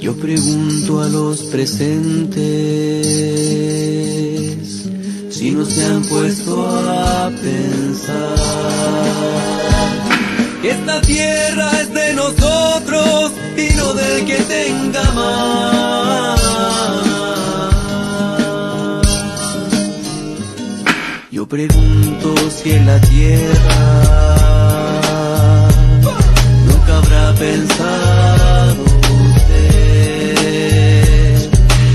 Yo pregunto a los presentes si no se han puesto a pensar que esta tierra es de nosotros y no del que tenga más. Yo pregunto si en la tierra nunca habrá pensado usted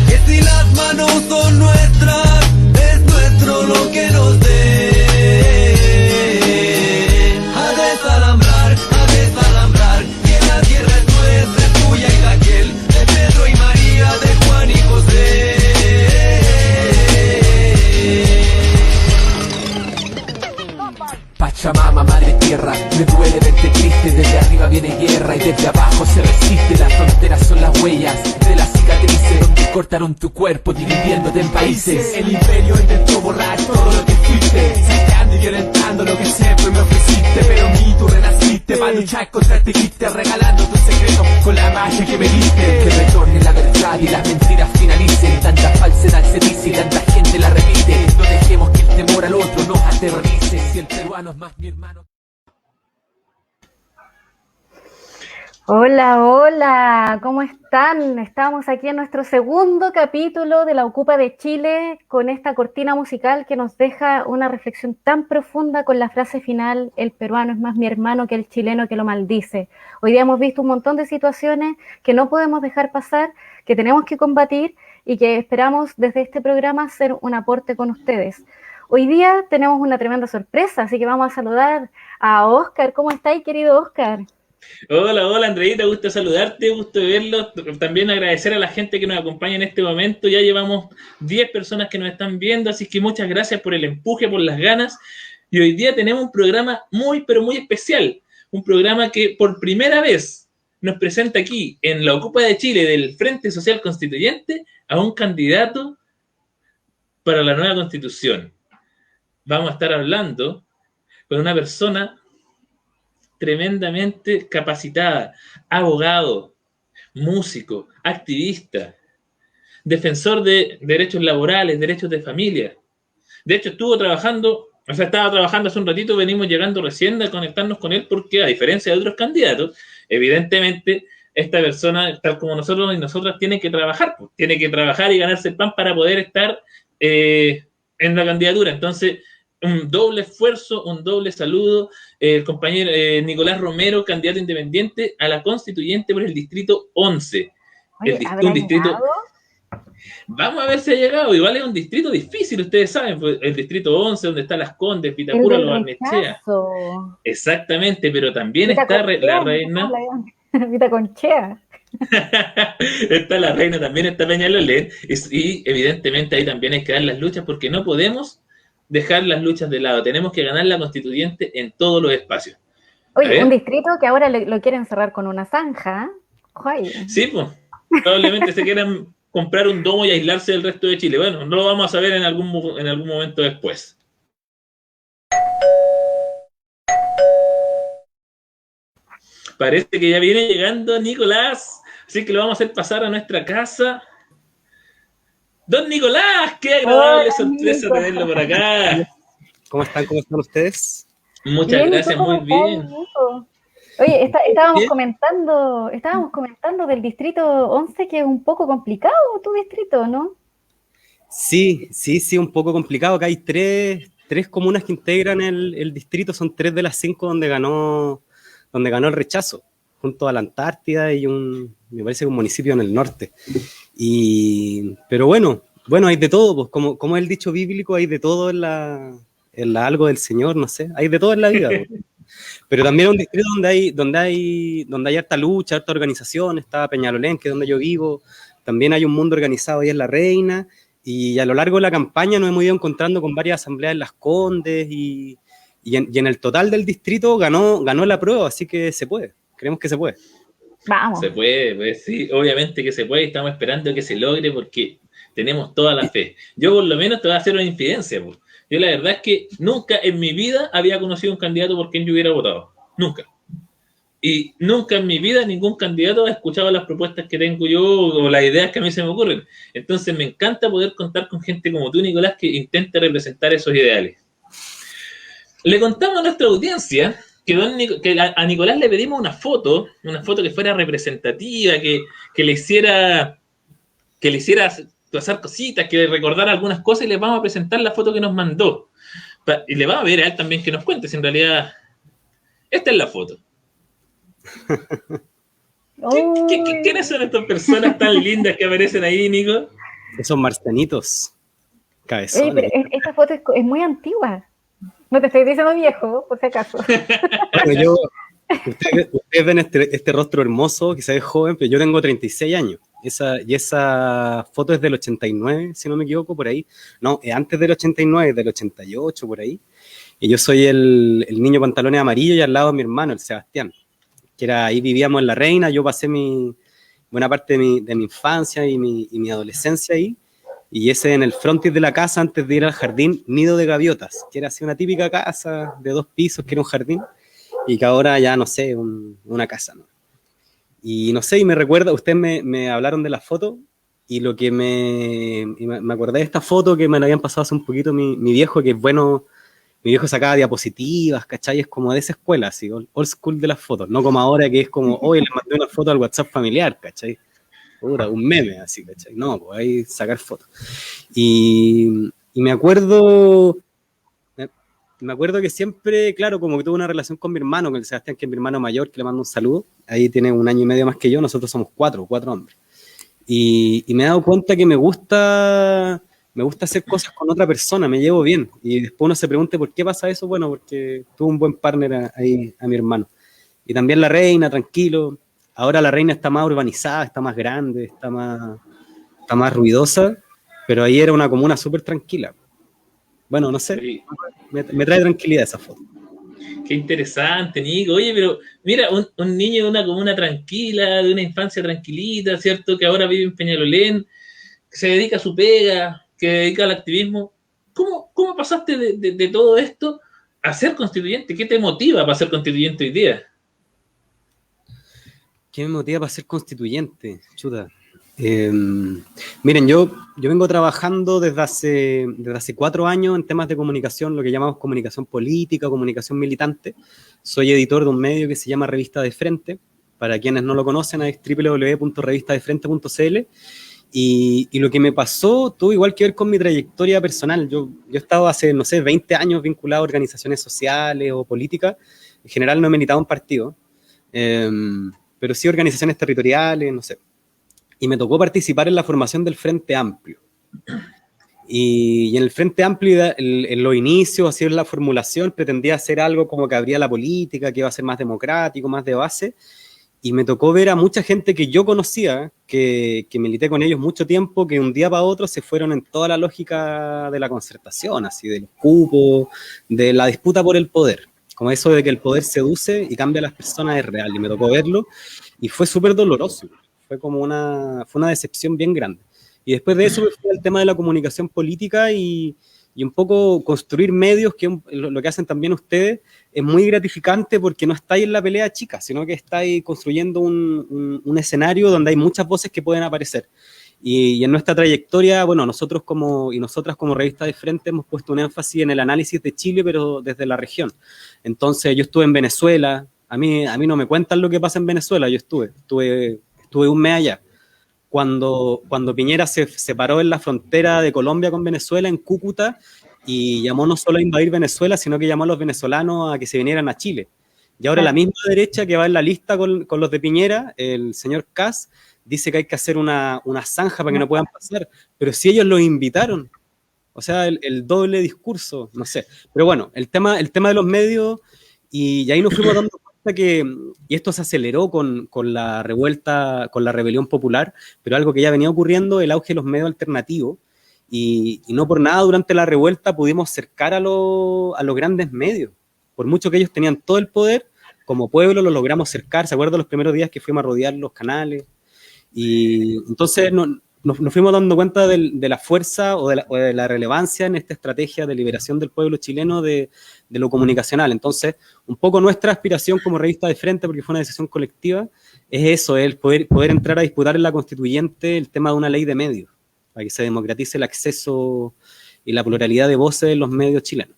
que si las manos son nuestras, es nuestro lo que nos dé. A desalambrar, que la tierra es nuestra, es tuya y de aquel, de Pedro y María, de Juan y José. Pachamama, madre tierra, me duele verte triste. Desde arriba viene guerra y desde abajo se resiste. Las fronteras son las huellas de las cicatrices donde cortaron tu cuerpo dividiéndote en países. El imperio intentó borrar todo lo que fuiste, saqueando y violentando lo que siempre me ofreciste. Pero en mí tú renaciste para luchar contra este quiste, regalando tus secretos con la magia que me diste. Que retorne la verdad y las mentiras finalicen. Tanta falsedad se dice y tanta gente la repite. No dejemos que el temor al otro nos aterrorice. Si el peruano es más mi hermano. Hola, hola, ¿cómo están? Estamos aquí en nuestro segundo capítulo de La Ocupa de Chile con esta cortina musical que nos deja una reflexión tan profunda con la frase final: el peruano es más mi hermano que el chileno que lo maldice. Hoy día hemos visto un montón de situaciones que no podemos dejar pasar, que tenemos que combatir y que esperamos desde este programa hacer un aporte con ustedes. Hoy día tenemos una tremenda sorpresa, así que vamos a saludar a Óscar. ¿Cómo estáis, querido Óscar? Hola Andreita, gusto saludarte, gusto verlo. También agradecer a la gente que nos acompaña en este momento. Ya llevamos 10 personas que nos están viendo, así que muchas gracias por el empuje, por las ganas. Y hoy día tenemos un programa muy, pero muy especial. Un programa que por primera vez nos presenta aquí, en la Ocupa de Chile del Frente Social Constituyente, a un candidato para la nueva Constitución. Vamos a estar hablando con una persona tremendamente capacitada, abogado, músico, activista, defensor de derechos laborales, derechos de familia. De hecho, estaba trabajando hace un ratito, venimos llegando recién a conectarnos con él porque, a diferencia de otros candidatos, evidentemente, esta persona, tal como nosotros y nosotras, tiene que trabajar y ganarse el pan para poder estar en la candidatura. Entonces, un doble esfuerzo, un doble saludo, el compañero Nicolás Romero, candidato independiente a la constituyente por el distrito 11. Oye, ¿habrá llegado? Vamos a ver si ha llegado. Igual es un distrito difícil, ustedes saben, pues, el distrito 11, donde están Las Condes, Vitacura, Los Barnechea. Exactamente, pero también está la reina. Vitaconchea. Está la reina, también está Peñalolén. Y evidentemente ahí también hay que dar las luchas porque no podemos dejar las luchas de lado. Tenemos que ganar la constituyente en todos los espacios. Oye, un distrito que ahora lo quieren cerrar con una zanja. Oye. Sí, pues. Probablemente se quieran comprar un domo y aislarse del resto de Chile. Bueno, no lo vamos a saber en algún momento después. Parece que ya viene llegando Nicolás, así que lo vamos a hacer pasar a nuestra casa. Don Nicolás, qué agradable sorpresa tenerlo por acá. ¿Cómo están ustedes? Muchas bien, gracias, muy bien. Oye, estábamos comentando del distrito 11, que es un poco complicado tu distrito, ¿no? Sí, un poco complicado. Acá hay tres comunas que integran el distrito, son 3 de las 5 donde ganó el rechazo, junto a la Antártida y me parece que un municipio en el norte. Pero bueno, hay de todo, pues, como el dicho bíblico, hay de todo en la algo del Señor, no sé, hay de todo en la vida. Pues. Pero también es un distrito donde hay harta lucha, harta organización. Está Peñalolén, que es donde yo vivo. También hay un mundo organizado ahí en La Reina. Y a lo largo de la campaña nos hemos ido encontrando con varias asambleas en Las Condes y en el total del distrito ganó la prueba, así que se puede. Creemos que se puede. Vamos. Se puede, pues sí, obviamente que se puede. Estamos esperando que se logre porque tenemos toda la fe. Yo por lo menos te voy a hacer una infidencia, pues. Yo la verdad es que nunca en mi vida había conocido un candidato por quien yo hubiera votado. Nunca. Y nunca en mi vida ningún candidato ha escuchado las propuestas que tengo yo o las ideas que a mí se me ocurren. Entonces me encanta poder contar con gente como tú, Nicolás, que intente representar esos ideales. Le contamos a nuestra audiencia que, a Nicolás le pedimos una foto que fuera representativa, que le hiciera pasar cositas, que le recordara algunas cosas, y le vamos a presentar la foto que nos mandó. Y le vamos a ver a él también que nos cuente si en realidad esta es la foto. ¿Quiénes son estas personas tan lindas que aparecen ahí, Nico? Esos marcianitos, cabezones. Pero esta foto es muy antigua. No te estoy diciendo viejo, por si acaso. Bueno, ustedes ven este rostro hermoso, que se ve joven, pero yo tengo 36 años. Esa foto es del 89, si no me equivoco, por ahí. No, antes del 89, del 88, por ahí. Y yo soy el niño pantalones amarillos, y al lado mi hermano, el Sebastián. Que era, ahí vivíamos en La Reina, yo pasé buena parte de mi infancia y mi adolescencia ahí. Y ese en el frontis de la casa, antes de ir al jardín, Nido de Gaviotas, que era así una típica casa de 2 pisos, que era un jardín, y que ahora ya, no sé, una casa, ¿no? Y no sé, y me recuerda, ustedes me hablaron de la foto, y lo que me acordé de esta foto que me la habían pasado hace un poquito mi viejo, que es bueno, mi viejo sacaba diapositivas, ¿cachai? Es como de esa escuela, así, old school de las fotos, no como ahora que es como, hoy le mandé una foto al WhatsApp familiar, ¿cachai? Un meme, así, ¿cachai? No, pues ahí sacar fotos. Y me acuerdo que siempre, claro, como que tuve una relación con mi hermano, con el Sebastián, que es mi hermano mayor, que le mando un saludo. Ahí tiene 1 año y medio más que yo, nosotros somos 4 hombres. Y me he dado cuenta que me gusta hacer cosas con otra persona, me llevo bien. Y después uno se pregunta por qué pasa eso. Bueno, porque tuve un buen partner ahí, a mi hermano. Y también La Reina, tranquilo. Ahora La Reina está más urbanizada, está más grande, está más ruidosa, pero ahí era una comuna súper tranquila. Bueno, no sé, Sí. me trae tranquilidad esa foto. Qué interesante, Nico. Oye, pero mira, un niño de una comuna tranquila, de una infancia tranquilita, ¿cierto? Que ahora vive en Peñalolén, que se dedica a su pega, que se dedica al activismo. ¿Cómo pasaste de todo esto a ser constituyente? ¿Qué te motiva para ser constituyente hoy día? ¿Qué me motiva para ser constituyente? Chuta. Miren, yo vengo trabajando desde hace 4 años en temas de comunicación, lo que llamamos comunicación política, comunicación militante. Soy editor de un medio que se llama Revista de Frente. Para quienes no lo conocen, es www.revistadefrente.cl. Y lo que me pasó tuvo igual que ver con mi trayectoria personal. Yo he estado hace, no sé, 20 años vinculado a organizaciones sociales o políticas. En general no he militado en partido. Pero sí organizaciones territoriales, no sé. Y me tocó participar en la formación del Frente Amplio. Y en el Frente Amplio, en los inicios, así en la formulación, pretendía hacer algo como que abría la política, que iba a ser más democrático, más de base. Y me tocó ver a mucha gente que yo conocía, que milité con ellos mucho tiempo, que un día para otro se fueron en toda la lógica de la concertación, así de los cupos, de la disputa por el poder. Como eso de que el poder seduce y cambia a las personas es real, y me tocó verlo, y fue súper doloroso, fue una decepción bien grande. Y después de eso me fui al tema de la comunicación política y un poco construir medios, que lo que hacen también ustedes, es muy gratificante porque no estáis en la pelea chica, sino que estáis construyendo un escenario donde hay muchas voces que pueden aparecer. Y en nuestra trayectoria, bueno, nosotros y nosotras como Revista de Frente hemos puesto un énfasis en el análisis de Chile, pero desde la región. Entonces yo estuve en Venezuela, a mí no me cuentan lo que pasa en Venezuela, yo estuve 1 mes allá. Cuando Piñera se separó en la frontera de Colombia con Venezuela, en Cúcuta, y llamó no solo a invadir Venezuela, sino que llamó a los venezolanos a que se vinieran a Chile. Y ahora la misma derecha que va en la lista con los de Piñera, el señor Kast, dice que hay que hacer una zanja para que no puedan pasar, pero si ellos los invitaron, o sea, el doble discurso, no sé. Pero bueno, el tema de los medios, y ahí nos fuimos dando cuenta y esto se aceleró con la revuelta, con la rebelión popular, pero algo que ya venía ocurriendo, el auge de los medios alternativos, y no por nada durante la revuelta pudimos cercar a los grandes medios. Por mucho que ellos tenían todo el poder, como pueblo lo logramos cercar. ¿Se acuerdan los primeros días que fuimos a rodear los canales? Y entonces nos fuimos dando cuenta de la fuerza o de la relevancia en esta estrategia de liberación del pueblo chileno de lo comunicacional. Entonces, un poco nuestra aspiración como revista de Frente, porque fue una decisión colectiva, es eso, el poder entrar a disputar en la constituyente el tema de una ley de medios, para que se democratice el acceso y la pluralidad de voces en los medios chilenos.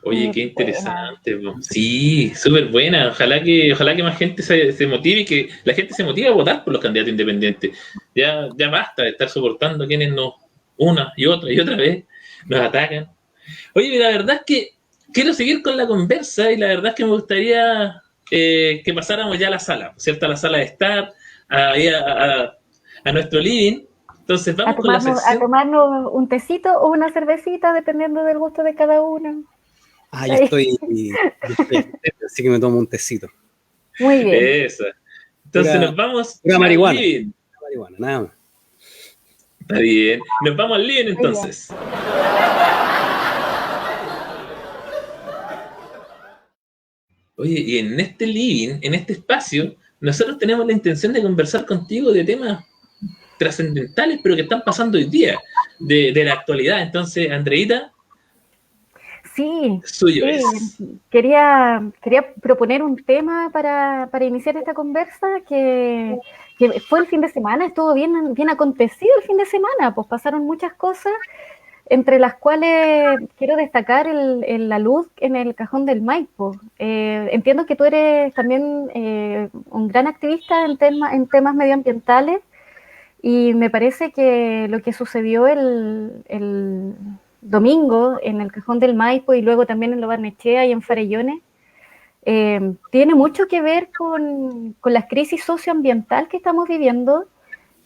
Oye, qué interesante. Po. Sí, súper buena. Ojalá que más gente se motive y que la gente se motive a votar por los candidatos independientes. Ya basta de estar soportando a quienes nos una y otra vez nos atacan. Oye, la verdad es que quiero seguir con la conversa y la verdad es que me gustaría que pasáramos ya a la sala, ¿cierto? A la sala de estar, ahí a nuestro living. Entonces vamos con la sección. A tomarnos un tecito o una cervecita, dependiendo del gusto de cada uno. Yo estoy así que me tomo un tecito. Muy bien. Eso. Entonces nos vamos al marihuana. Living. Marihuana, nada más. Está bien. Nos vamos al living entonces. Oye, y en este living, en este espacio, nosotros tenemos la intención de conversar contigo de temas trascendentales, pero que están pasando hoy día, de la actualidad. Entonces, Andreita, Sí, suyo es. quería proponer un tema para iniciar esta conversa que fue el fin de semana, estuvo bien acontecido el fin de semana, pues pasaron muchas cosas, entre las cuales quiero destacar la luz en el cajón del Maipo. Entiendo que tú eres también un gran activista en temas medioambientales, y me parece que lo que sucedió el domingo en el cajón del Maipo y luego también en Lo Barnechea y en Farellones, tiene mucho que ver con la crisis socioambiental que estamos viviendo,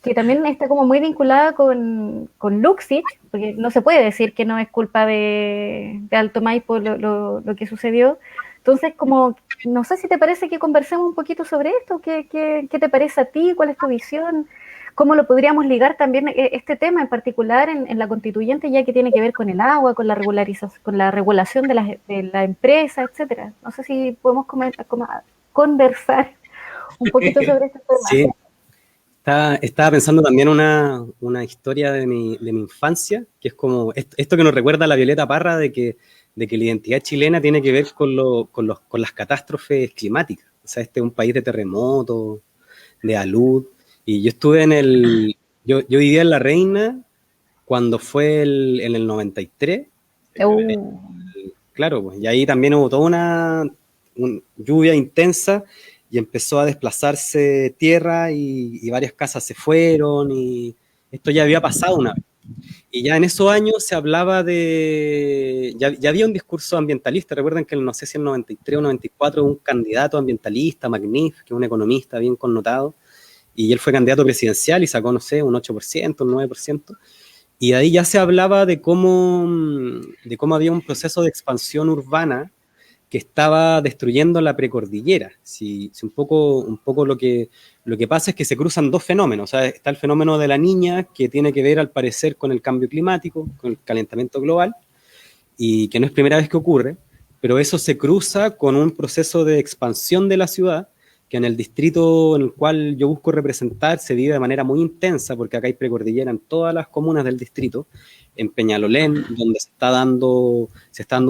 que también está como muy vinculada con Luxich, porque no se puede decir que no es culpa de Alto Maipo lo que sucedió. Entonces, como no sé si te parece que conversemos un poquito sobre esto. ¿Qué te parece a ti? ¿Cuál es tu visión? ¿Cómo lo podríamos ligar también este tema en particular en la constituyente, ya que tiene que ver con el agua, con la regulación de la empresa, etcétera? No sé si podemos conversar un poquito sobre este tema. Sí, estaba pensando también una historia de mi infancia, que es como esto que nos recuerda a la Violeta Parra de que la identidad chilena tiene que ver con las catástrofes climáticas. O sea, este es un país de terremotos, de alud. Y yo estuve yo vivía en La Reina cuando fue en el 93. Claro, pues, y ahí también hubo toda una lluvia intensa y empezó a desplazarse tierra y varias casas se fueron, y esto ya había pasado una vez. Y ya en esos años se hablaba ya había un discurso ambientalista. Recuerden que no sé si en el 93 o 94 un candidato ambientalista, Magnif, que es un economista bien connotado, y él fue candidato presidencial y sacó, no sé, un 8%, un 9%, y ahí ya se hablaba de cómo había un proceso de expansión urbana que estaba destruyendo la precordillera. Si un poco lo que pasa es que se cruzan dos fenómenos. O sea, está el fenómeno de la Niña, que tiene que ver al parecer con el cambio climático, con el calentamiento global, y que no es primera vez que ocurre, pero eso se cruza con un proceso de expansión de la ciudad, que en el distrito en el cual yo busco representar se vive de manera muy intensa, porque acá hay precordillera en todas las comunas del distrito, en Peñalolén, donde se está dando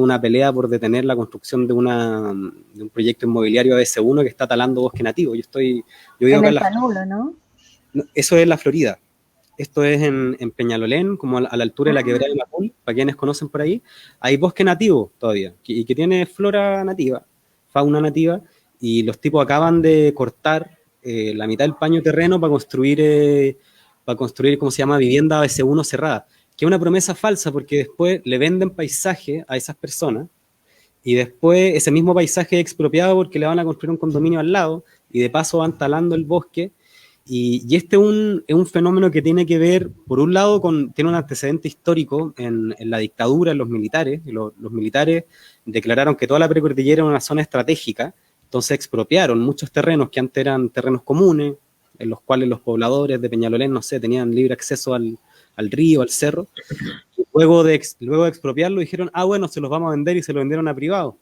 una pelea por detener la construcción de un proyecto inmobiliario ABC1 que está talando bosque nativo. Yo vivo en acá el Panulo, ¿no? Eso es la Florida. Esto es en Peñalolén, como a la altura de la quebrada de Macul, para quienes conocen por ahí. Hay bosque nativo todavía, y que tiene flora nativa, fauna nativa, y los tipos acaban de cortar la mitad del paño terreno para construir, ¿cómo se llama?, vivienda ABC1 cerrada, que es una promesa falsa, porque después le venden paisaje a esas personas, y después ese mismo paisaje es expropiado porque le van a construir un condominio al lado, y de paso van talando el bosque. Y este es un fenómeno que tiene que ver, por un lado, tiene un antecedente histórico en la dictadura, en los militares. Los militares declararon que toda la precordillera era una zona estratégica. Entonces expropiaron muchos terrenos que antes eran terrenos comunes, en los cuales los pobladores de Peñalolén, no sé, tenían libre acceso al río, al cerro. Y luego de expropiarlo dijeron, bueno, se los vamos a vender, y se lo vendieron a privados.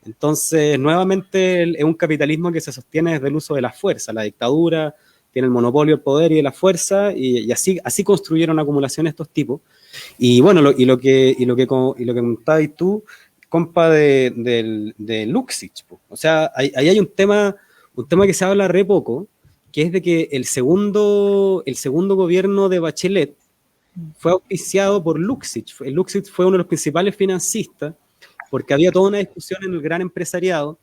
Entonces, nuevamente, es un capitalismo que se sostiene desde el uso de la fuerza. La dictadura tiene el monopolio, el poder y la fuerza, y así construyeron acumulación estos tipos. Y bueno, lo que comentabas tú, compa, de Luxich, po. O sea, ahí hay un tema que se habla re poco, que es de que el segundo gobierno de Bachelet fue auspiciado por Luxich. Luxich fue uno de los principales financistas, porque había toda una discusión en el gran empresariado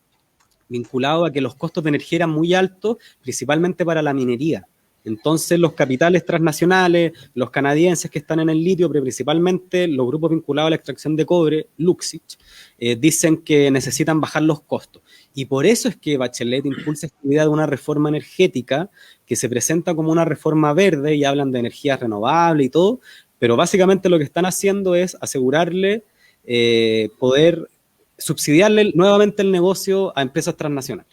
vinculado a que los costos de energía eran muy altos, principalmente para la minería. Entonces los capitales transnacionales, los canadienses que están en el litio, pero principalmente los grupos vinculados a la extracción de cobre, Luxich, dicen que necesitan bajar los costos. Y por eso es que Bachelet impulsa esta idea de una reforma energética que se presenta como una reforma verde y hablan de energías renovables y todo, pero básicamente lo que están haciendo es asegurarle poder subsidiarle nuevamente el negocio a empresas transnacionales.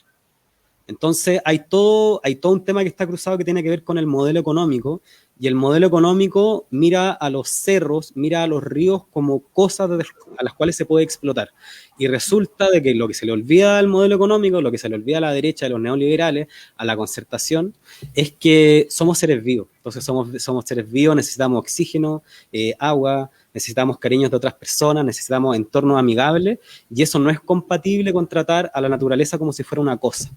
Entonces hay todo un tema que está cruzado que tiene que ver con el modelo económico, y el modelo económico mira a los cerros, mira a los ríos como cosas a las cuales se puede explotar. Y resulta de que lo que se le olvida al modelo económico, lo que se le olvida a la derecha, a los neoliberales, a la concertación, es que somos seres vivos. Entonces somos seres vivos, necesitamos oxígeno, agua, necesitamos cariños de otras personas, necesitamos entornos amigables, y eso no es compatible con tratar a la naturaleza como si fuera una cosa.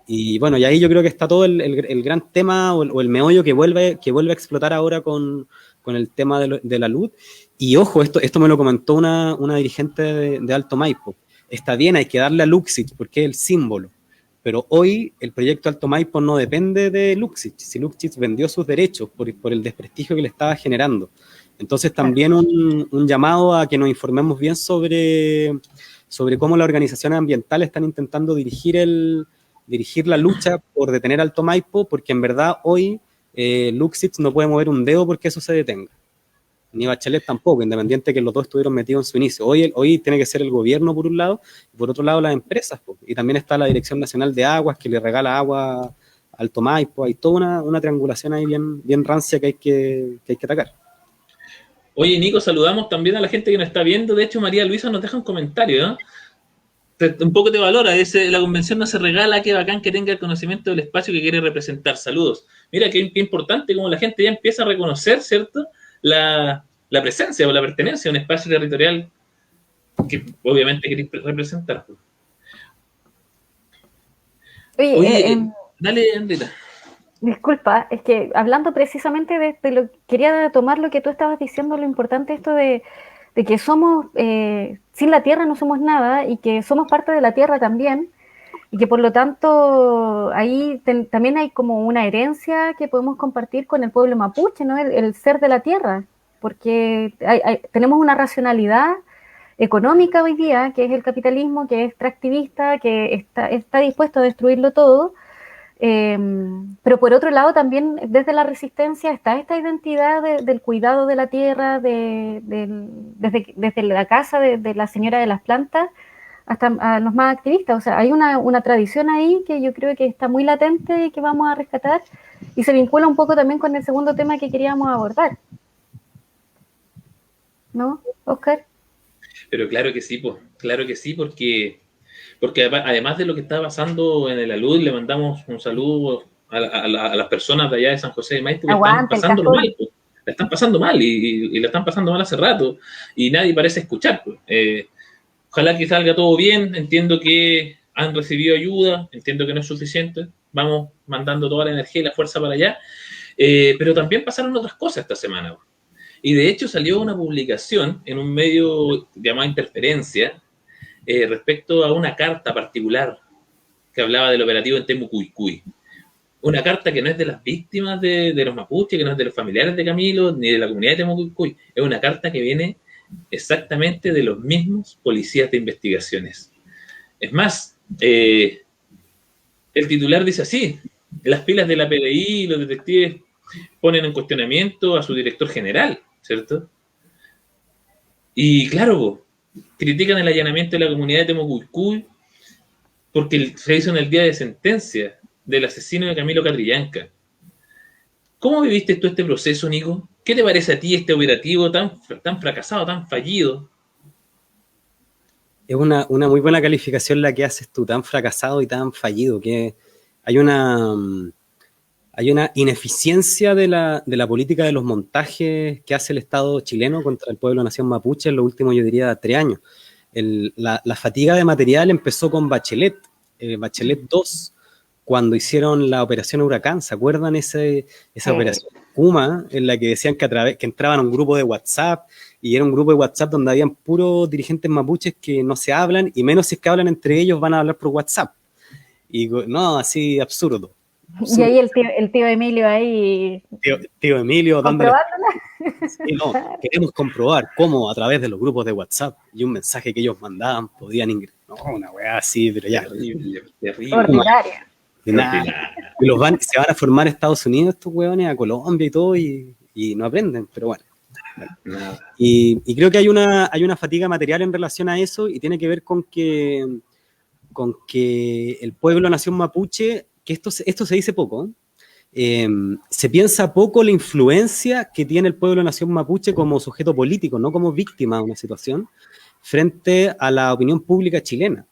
Y bueno, y ahí yo creo que está todo el gran tema o el meollo que vuelve a explotar ahora con el tema de la luz. Y ojo, esto me lo comentó una dirigente de Alto Maipo. Está bien, hay que darle a Luxich porque es el símbolo. Pero hoy el proyecto Alto Maipo no depende de Luxich. Si Luxich vendió sus derechos por el desprestigio que le estaba generando. Entonces también un llamado a que nos informemos bien sobre cómo las organizaciones ambientales están intentando dirigir la lucha por detener Alto Maipo, porque en verdad hoy Luxich no puede mover un dedo porque eso se detenga. Ni Bachelet tampoco, independiente que los dos estuvieron metidos en su inicio. Hoy tiene que ser el gobierno por un lado, y por otro lado las empresas. Y también está la Dirección Nacional de Aguas, que le regala agua a Alto Maipo. Hay toda una triangulación ahí bien rancia que hay que atacar. Oye, Nico, saludamos también a la gente que nos está viendo. De hecho, María Luisa nos deja un comentario, ¿no? Un poco te valora, la convención no se regala, qué bacán que tenga el conocimiento del espacio que quiere representar. Saludos. Mira qué importante como la gente ya empieza a reconocer, ¿cierto? La presencia o la pertenencia a un espacio territorial que obviamente quiere representar. Oye, dale, Andrita. Disculpa, es que hablando precisamente de lo, quería tomar lo que tú estabas diciendo, lo importante esto de que somos, sin la tierra no somos nada, y que somos parte de la tierra también, y que por lo tanto ahí también hay como una herencia que podemos compartir con el pueblo mapuche, ¿no? El ser de la tierra, porque tenemos una racionalidad económica hoy día, que es el capitalismo, que es extractivista, que está dispuesto a destruirlo todo. Pero por otro lado también desde la resistencia está esta identidad del cuidado de la tierra, desde la casa de la señora de las plantas hasta a los más activistas. O sea, hay una tradición ahí que yo creo que está muy latente y que vamos a rescatar, y se vincula un poco también con el segundo tema que queríamos abordar, ¿no, Oscar? Pero claro que sí, porque además de lo que está pasando en el alud, le mandamos un saludo a las personas de allá de San José de Maipo que están pasando mal, pues. La están pasando mal y la están pasando mal hace rato y nadie parece escuchar. Pues. Ojalá que salga todo bien. Entiendo que han recibido ayuda, entiendo que no es suficiente. Vamos mandando toda la energía y la fuerza para allá. Pero también pasaron otras cosas esta semana. Y de hecho salió una publicación en un medio llamado Interferencia, respecto a una carta particular que hablaba del operativo en Temucuicui. Una carta que no es de las víctimas de los mapuches, que no es de los familiares de Camilo, ni de la comunidad de Temucuicui. Es una carta que viene exactamente de los mismos policías de investigaciones. Es más, el titular dice así: las pilas de la PDI y los detectives ponen en cuestionamiento a su director general, ¿cierto? Y claro, critican el allanamiento de la comunidad de Temucuicui porque se hizo en el día de sentencia del asesino de Camilo Catrillanca. ¿Cómo viviste tú este proceso, Nico? ¿Qué te parece a ti este operativo tan fracasado, tan fallido? Es una muy buena calificación la que haces tú, tan fracasado y tan fallido, que hay una hay una ineficiencia de la política de los montajes que hace el Estado chileno contra el pueblo nación mapuche en los últimos, yo diría, 3 años. La fatiga de material empezó con Bachelet, Bachelet 2, cuando hicieron la operación Huracán. ¿Se acuerdan esa operación Kuma, en la que decían que entraban a un grupo de WhatsApp, y era un grupo de WhatsApp donde habían puros dirigentes mapuches que no se hablan, y menos si es que hablan entre ellos van a hablar por WhatsApp? Y no, así absurdo. Y ahí el tío Emilio ahí Tío Emilio dándole... comprobándola. Sí, no, queremos comprobar cómo a través de los grupos de WhatsApp y un mensaje que ellos mandaban podían ingresar. No, una weá así, pero ya. Terrible, terrible. Ordinaria. Y se van a formar Estados Unidos estos weones, a Colombia y todo, y no aprenden, pero bueno. Nada. Y creo que hay una fatiga material en relación a eso, y tiene que ver con que el pueblo nación mapuche, que esto se dice poco, se piensa poco la influencia que tiene el pueblo nación mapuche como sujeto político, no como víctima de una situación, frente a la opinión pública chilena.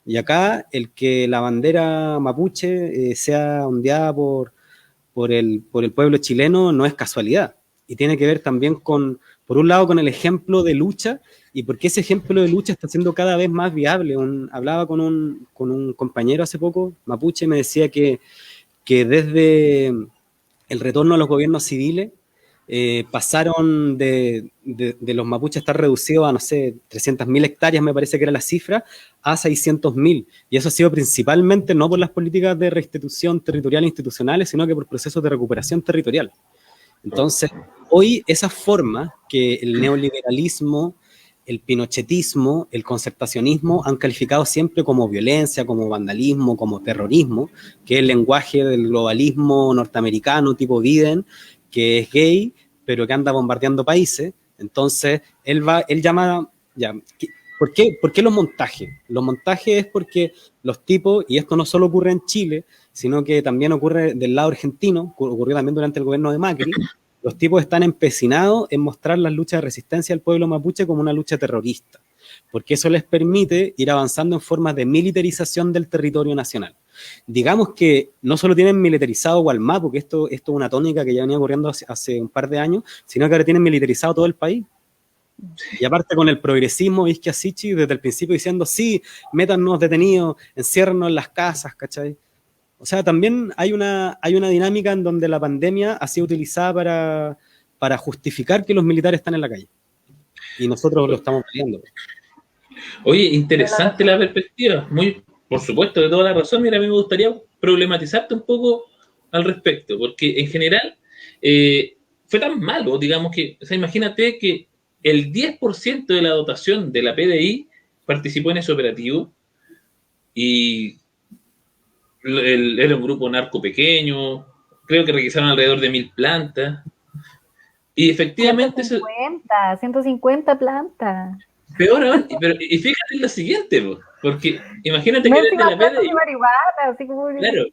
Y acá el que la bandera mapuche sea ondeada por el pueblo chileno no es casualidad. Y tiene que ver también por un lado, con el ejemplo de lucha, y porque ese ejemplo de lucha está siendo cada vez más viable. Hablaba con un compañero hace poco, mapuche, y me decía que desde el retorno a los gobiernos civiles, pasaron de los mapuches estar reducidos a, no sé, 300.000 hectáreas, me parece que era la cifra, a 600.000. Y eso ha sido principalmente no por las políticas de restitución territorial e institucionales, sino que por procesos de recuperación territorial. Entonces, hoy esas formas que el neoliberalismo, el pinochetismo, el concertacionismo han calificado siempre como violencia, como vandalismo, como terrorismo, que es el lenguaje del globalismo norteamericano tipo Biden, que es gay, pero que anda bombardeando países. Entonces, él llama, ya, ¿por qué los montajes? Los montajes es porque los tipos, y esto no solo ocurre en Chile, sino que también ocurre del lado argentino, ocurrió también durante el gobierno de Macri. Los tipos están empecinados en mostrar las luchas de resistencia del pueblo mapuche como una lucha terrorista, porque eso les permite ir avanzando en formas de militarización del territorio nacional. Digamos que no solo tienen militarizado Gualmapu, que esto es una tónica que ya venía ocurriendo hace un par de años, sino que ahora tienen militarizado todo el país. Y aparte con el progresismo, Vizca Sichi desde el principio diciendo, sí, métannos detenidos, enciérrenos en las casas, ¿cachai? O sea, también hay una dinámica en donde la pandemia ha sido utilizada para justificar que los militares están en la calle. Y nosotros lo estamos peleando. Oye, interesante la perspectiva. Por supuesto, de toda la razón. Mira, a mí me gustaría problematizarte un poco al respecto, porque en general fue tan malo, digamos que, o sea, imagínate que el 10% de la dotación de la PDI participó en ese operativo, y era un grupo narco pequeño, creo que requisaron alrededor de 1.000 plantas, y efectivamente 150 plantas. peor aún, y fíjate en lo siguiente, porque imagínate No que encima la plantas PDI, de marihuana, así como... claro,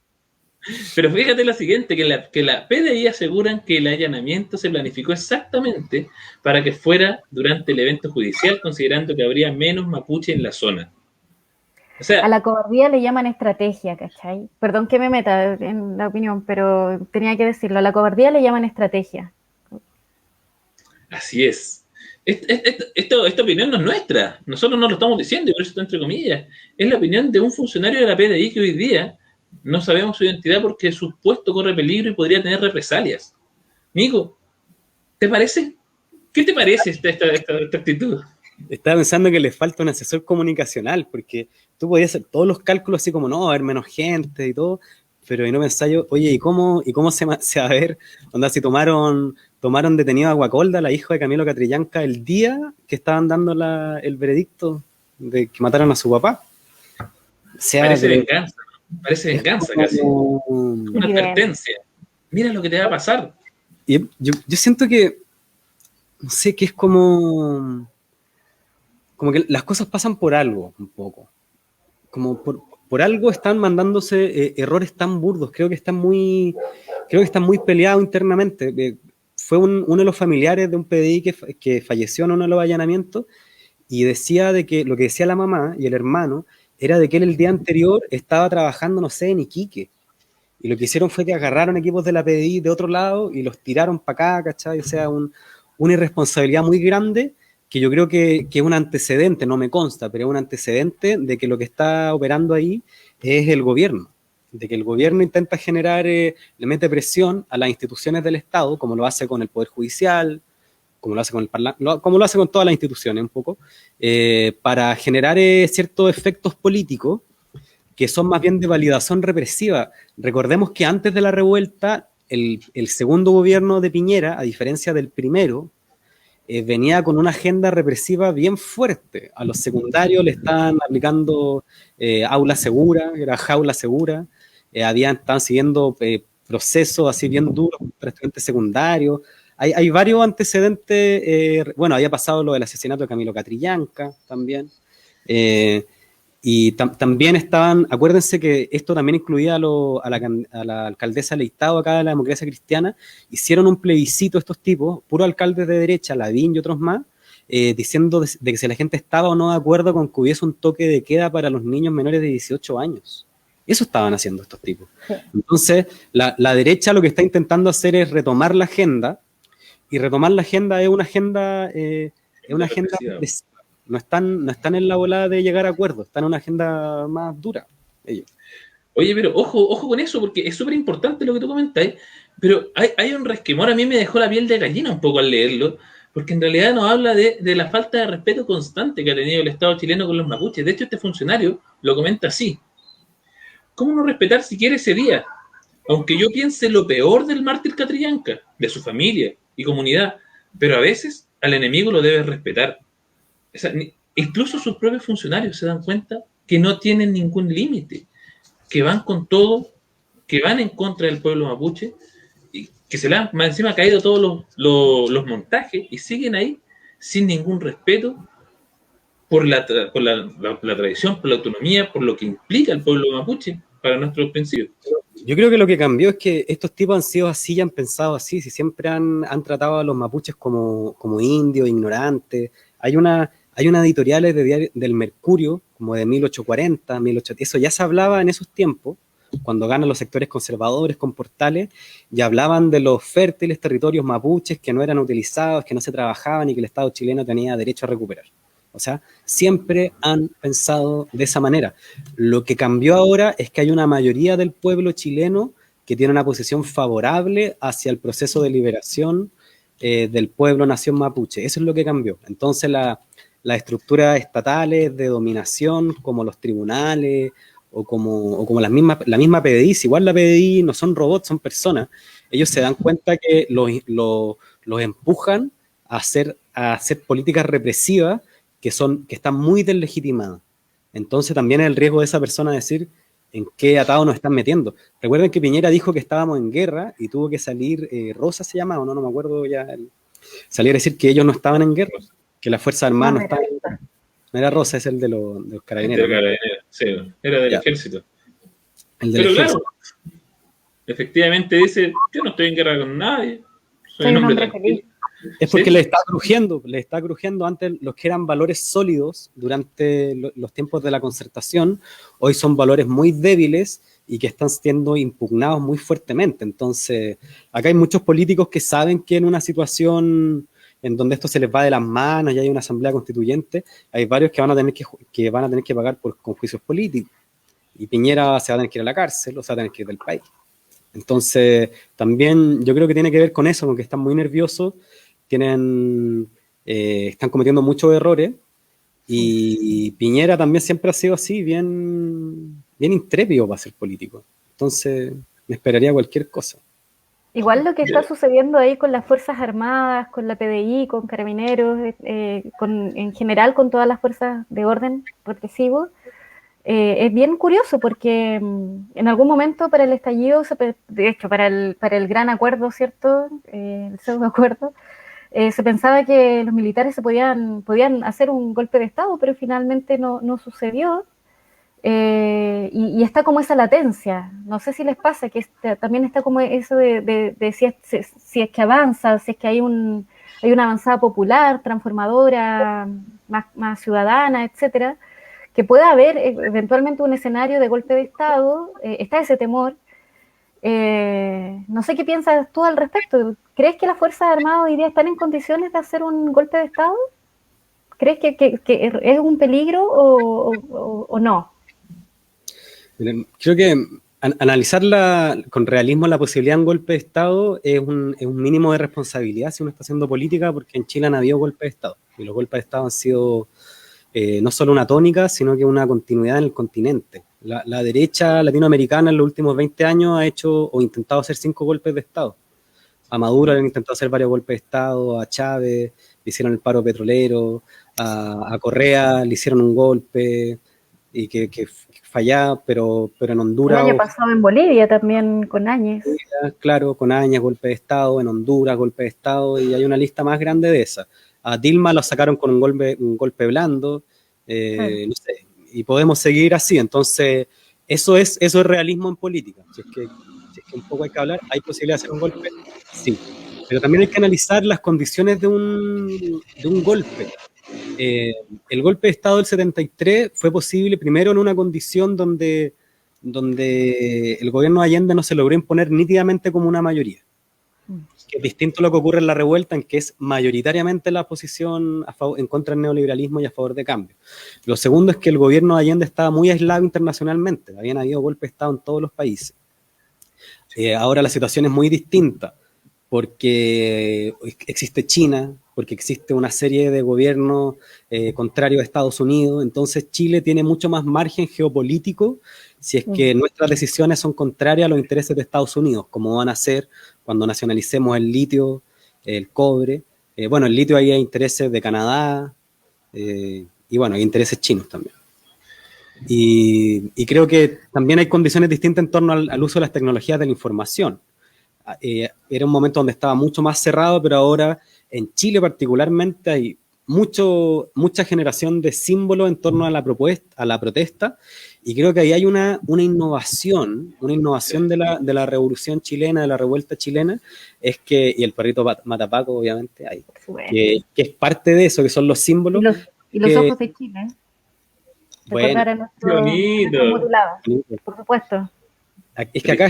pero fíjate lo siguiente, que la PDI aseguran que el allanamiento se planificó exactamente para que fuera durante el evento judicial, considerando que habría menos mapuche en la zona. O sea, A la cobardía le llaman estrategia, ¿cachai? Perdón que me meta en la opinión, pero tenía que decirlo. A la cobardía le llaman estrategia. así es. Esta opinión no es nuestra. Nosotros no lo estamos diciendo, y por eso está entre comillas. Es la opinión de un funcionario de la PDI que hoy día no sabemos su identidad porque su puesto corre peligro y podría tener represalias. Amigo, ¿te parece? ¿Qué te parece esta actitud? Estaba pensando que le falta un asesor comunicacional, porque tú podías hacer todos los cálculos así como, no, va a haber menos gente y todo, pero y no pensaba yo, oye, ¿y cómo se va a ver? Onda, si tomaron detenido a Guacolda, la hija de Camilo Catrillanca, el día que estaban dando el veredicto de que mataron a su papá. O sea, parece venganza casi. Una advertencia. Mira lo que te va a pasar. Y yo siento que, no sé, que es como que las cosas pasan por algo, un poco. Como por algo están mandándose errores tan burdos. Creo que están muy peleados internamente. Fue uno de los familiares de un PDI que falleció en uno de los allanamientos, y decía de que lo que decía la mamá y el hermano era de que él el día anterior estaba trabajando, no sé, en Iquique, y lo que hicieron fue que agarraron equipos de la PDI de otro lado y los tiraron para acá, ¿cachai? O sea, una irresponsabilidad muy grande que yo creo que es un antecedente, no me consta, pero es un antecedente de que lo que está operando ahí es el gobierno, de que el gobierno intenta generar, le mete presión a las instituciones del Estado, como lo hace con el Poder Judicial, como lo hace con el Parlamento, como lo hace con todas las instituciones un poco, para generar ciertos efectos políticos que son más bien de validación represiva. Recordemos que antes de la revuelta, el segundo gobierno de Piñera, a diferencia del primero, venía con una agenda represiva bien fuerte. A los secundarios le estaban aplicando aula segura, era jaula segura, estaban siguiendo procesos así bien duros para estudiantes secundarios. Hay varios antecedentes, bueno, había pasado lo del asesinato de Camilo Catrillanca también, y también estaban, acuérdense que esto también incluía a la alcaldesa Leitao acá de la Democracia Cristiana, hicieron un plebiscito estos tipos, puros alcaldes de derecha, Lavín y otros más, diciendo de que si la gente estaba o no de acuerdo con que hubiese un toque de queda para los niños menores de 18 años. Eso estaban haciendo estos tipos. Sí. Entonces, la derecha lo que está intentando hacer es retomar la agenda, y retomar la agenda es una agenda represiva. No están en la volada de llegar a acuerdos, están en una agenda más dura ellos. Oye, pero ojo con eso, porque es súper importante lo que tú comentas, pero hay un resquemor, a mí me dejó la piel de gallina un poco al leerlo, porque en realidad nos habla de la falta de respeto constante que ha tenido el Estado chileno con los mapuches. De hecho, este funcionario lo comenta así: ¿cómo no respetar siquiera ese día? Aunque yo piense lo peor del mártir Catrillanca, de su familia y comunidad, pero a veces al enemigo lo debes respetar. O sea, incluso sus propios funcionarios se dan cuenta que no tienen ningún límite, que van con todo, que van en contra del pueblo mapuche, y que se le han más encima caído todos los montajes y siguen ahí sin ningún respeto por la tradición, por la autonomía, por lo que implica el pueblo mapuche para nuestros principios. Yo creo que lo que cambió es que estos tipos han sido así y han pensado así, si siempre han tratado a los mapuches como indios, ignorantes. Hay una editorial del Mercurio, como de 1840, 1800, eso ya se hablaba en esos tiempos, cuando ganan los sectores conservadores con portales, y hablaban de los fértiles territorios mapuches que no eran utilizados, que no se trabajaban y que el Estado chileno tenía derecho a recuperar. O sea, siempre han pensado de esa manera. Lo que cambió ahora es que hay una mayoría del pueblo chileno que tiene una posición favorable hacia el proceso de liberación del pueblo nación mapuche. Eso es lo que cambió. Entonces las estructuras estatales de dominación, como los tribunales o como la misma PDI, si igual la PDI no son robots, son personas, ellos se dan cuenta que los empujan a hacer políticas represivas que están muy deslegitimadas. Entonces también es el riesgo de esa persona decir en qué atado nos están metiendo. Recuerden que Piñera dijo que estábamos en guerra y tuvo que salir, Rosa se llamaba, no me acuerdo ya, salir a decir que ellos no estaban en guerra, que las Fuerzas Armadas no estaban en guerra. No era Rosa, es el de los carabineros. Sí, era del ejército. El ejército. Claro, efectivamente dice, yo no estoy en guerra con nadie, soy un hombre tranquilo. Es porque le está crujiendo antes los que eran valores sólidos durante los tiempos de la concertación, hoy son valores muy débiles y que están siendo impugnados muy fuertemente. Entonces, acá hay muchos políticos que saben que en una situación en donde esto se les va de las manos y hay una asamblea constituyente, hay varios que van a tener que pagar con juicios políticos. Y Piñera se va a tener que ir a la cárcel o se va a tener que ir del país. Entonces, también yo creo que tiene que ver con eso, con que están muy nerviosos, están cometiendo muchos errores, y Piñera también siempre ha sido así, bien intrépido para ser político. Entonces, me esperaría cualquier cosa. Igual lo que está sucediendo ahí con las Fuerzas Armadas, con la PDI, con Carabineros, en general con todas las fuerzas de orden represivo, es bien curioso porque en algún momento para el estallido, de hecho para el gran acuerdo, ¿cierto? El pseudo acuerdo, se pensaba que los militares podían hacer un golpe de Estado, pero finalmente no sucedió. Y está como esa latencia, no sé si les pasa que también está como eso de si es que avanza, si es que hay una avanzada popular, transformadora, más ciudadana, etcétera, que pueda haber eventualmente un escenario de golpe de Estado, está ese temor, No sé qué piensas tú al respecto. ¿Crees que las Fuerzas Armadas hoy día están en condiciones de hacer un golpe de Estado? ¿Crees que es un peligro o no? Miren, creo que analizar con realismo la posibilidad de un golpe de Estado es un mínimo de responsabilidad si uno está haciendo política, porque en Chile han habido golpes de Estado, y los golpes de Estado han sido no solo una tónica, sino que una continuidad en el continente. La derecha latinoamericana en los últimos 20 años ha hecho o intentado hacer 5 golpes de Estado. A Maduro le han intentado hacer varios golpes de Estado, a Chávez le hicieron el paro petrolero, a Correa le hicieron un golpe, y que fallaba, pero en El Honduras, año pasado en Bolivia también con Áñez. claro, con Áñez, golpe de Estado, en Honduras, golpe de Estado, y hay una lista más grande de esas. A Dilma lo sacaron con un golpe blando, no sé, y podemos seguir así. Entonces, eso es realismo en política. Si es que un poco hay que hablar, ¿hay posibilidad de hacer un golpe? Sí. Pero también hay que analizar las condiciones de un golpe. El golpe de Estado del 73 fue posible primero en una condición donde el gobierno de Allende no se logró imponer nítidamente como una mayoría. Que es distinto a lo que ocurre en la revuelta, en que es mayoritariamente la posición en contra del neoliberalismo y a favor de cambio. Lo segundo es que el gobierno de Allende estaba muy aislado internacionalmente, habían habido golpes de Estado en todos los países. Ahora la situación es muy distinta, porque existe China, porque existe una serie de gobiernos contrarios a Estados Unidos, entonces Chile tiene mucho más margen geopolítico si es que nuestras decisiones son contrarias a los intereses de Estados Unidos, como van a ser cuando nacionalicemos el litio, el cobre. Bueno, el litio ahí hay intereses de Canadá, y bueno, hay intereses chinos también. Y creo que también hay condiciones distintas en torno al uso de las tecnologías de la información. Era un momento donde estaba mucho más cerrado, pero ahora en Chile particularmente hay mucha generación de símbolos en torno a la protesta, y creo que ahí hay una innovación de la revolución chilena, de la revuelta chilena, y el perrito Matapaco, obviamente, ahí, que es parte de eso, que son los símbolos. Y los ojos de Chile. Recordar a nuestros mutilados, por supuesto. Es que acá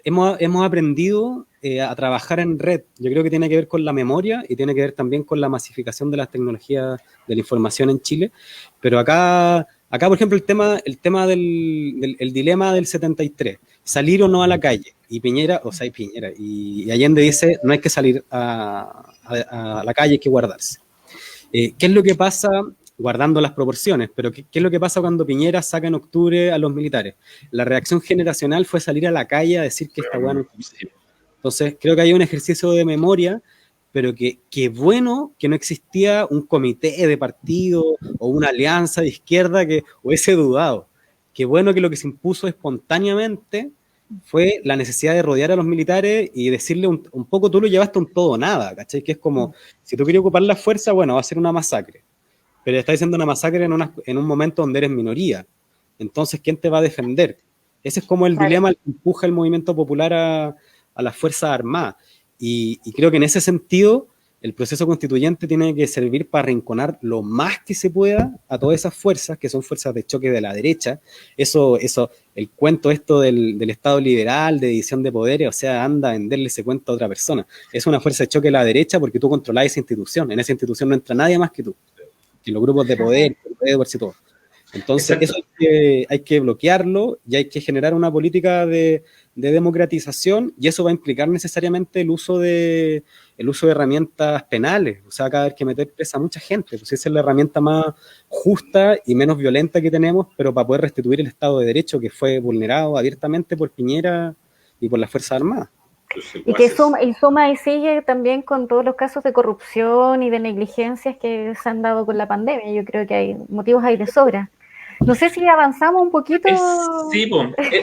hemos aprendido a trabajar en red. Yo creo que tiene que ver con la memoria y tiene que ver también con la masificación de las tecnologías de la información en Chile. Pero acá por ejemplo, el tema del dilema del 73, salir o no a la calle. Y Piñera y Allende dice, no hay que salir a la calle, hay que guardarse. ¿Qué es lo que pasa? Guardando las proporciones, pero ¿qué es lo que pasa cuando Piñera saca en octubre a los militares? La reacción generacional fue salir a la calle a decir que esta hueá no es posible. Entonces, creo que hay un ejercicio de memoria, pero que bueno que no existía un comité de partido o una alianza de izquierda que hubiese dudado. Qué bueno que lo que se impuso espontáneamente fue la necesidad de rodear a los militares y decirle un poco, tú lo llevaste un todo o nada, ¿cachai? Que es como, si tú querías ocupar la fuerza, bueno, va a ser una masacre. Pero está diciendo una masacre en un momento donde eres minoría. Entonces, ¿quién te va a defender? Ese es como el dilema que empuja el movimiento popular a las Fuerzas Armadas. Y creo que en ese sentido, el proceso constituyente tiene que servir para arrinconar lo más que se pueda a todas esas fuerzas, que son fuerzas de choque de la derecha. Eso el cuento del Estado liberal, de división de poderes, o sea, anda a venderle ese cuento a otra persona. Es una fuerza de choque de la derecha porque tú controlas esa institución. En esa institución no entra nadie más que tú. Y los grupos de poder, y todo. Entonces, eso hay que bloquearlo y hay que generar una política de democratización, y eso va a implicar necesariamente el uso de herramientas penales. O sea, cada vez que meter presa a mucha gente, pues esa es la herramienta más justa y menos violenta que tenemos, pero para poder restituir el Estado de Derecho que fue vulnerado abiertamente por Piñera y por las Fuerzas Armadas. Y que suma y sigue también con todos los casos de corrupción y de negligencias que se han dado con la pandemia. Yo creo que hay motivos ahí de sobra. No sé si avanzamos un poquito. Sí,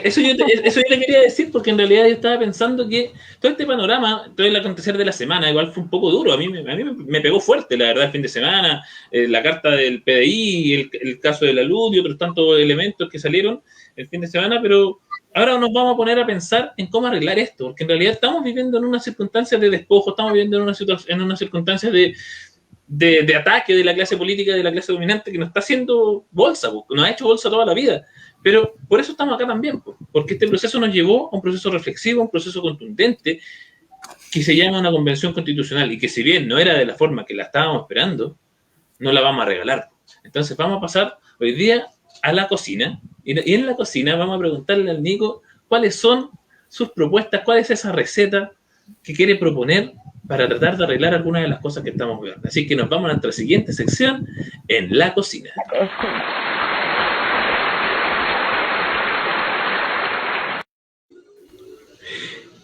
eso yo le quería decir, porque en realidad yo estaba pensando que todo este panorama, todo el acontecer de la semana, igual fue un poco duro. A mí me pegó fuerte, la verdad, el fin de semana, la carta del PDI, el caso de la luz y otros tantos elementos que salieron el fin de semana, pero ahora nos vamos a poner a pensar en cómo arreglar esto, porque en realidad estamos viviendo en unas circunstancias de despojo, estamos viviendo en unas circunstancias de ataque de la clase política, de la clase dominante, que nos está haciendo bolsa, nos ha hecho bolsa toda la vida. Pero por eso estamos acá también, po, porque este proceso nos llevó a un proceso reflexivo, a un proceso contundente, que se llama una convención constitucional, y que si bien no era de la forma que la estábamos esperando, no la vamos a regalar. Entonces vamos a pasar hoy día a la cocina, y en la cocina vamos a preguntarle al Nico cuáles son sus propuestas, cuál es esa receta que quiere proponer para tratar de arreglar algunas de las cosas que estamos viendo. Así que nos vamos a nuestra siguiente sección, en la cocina.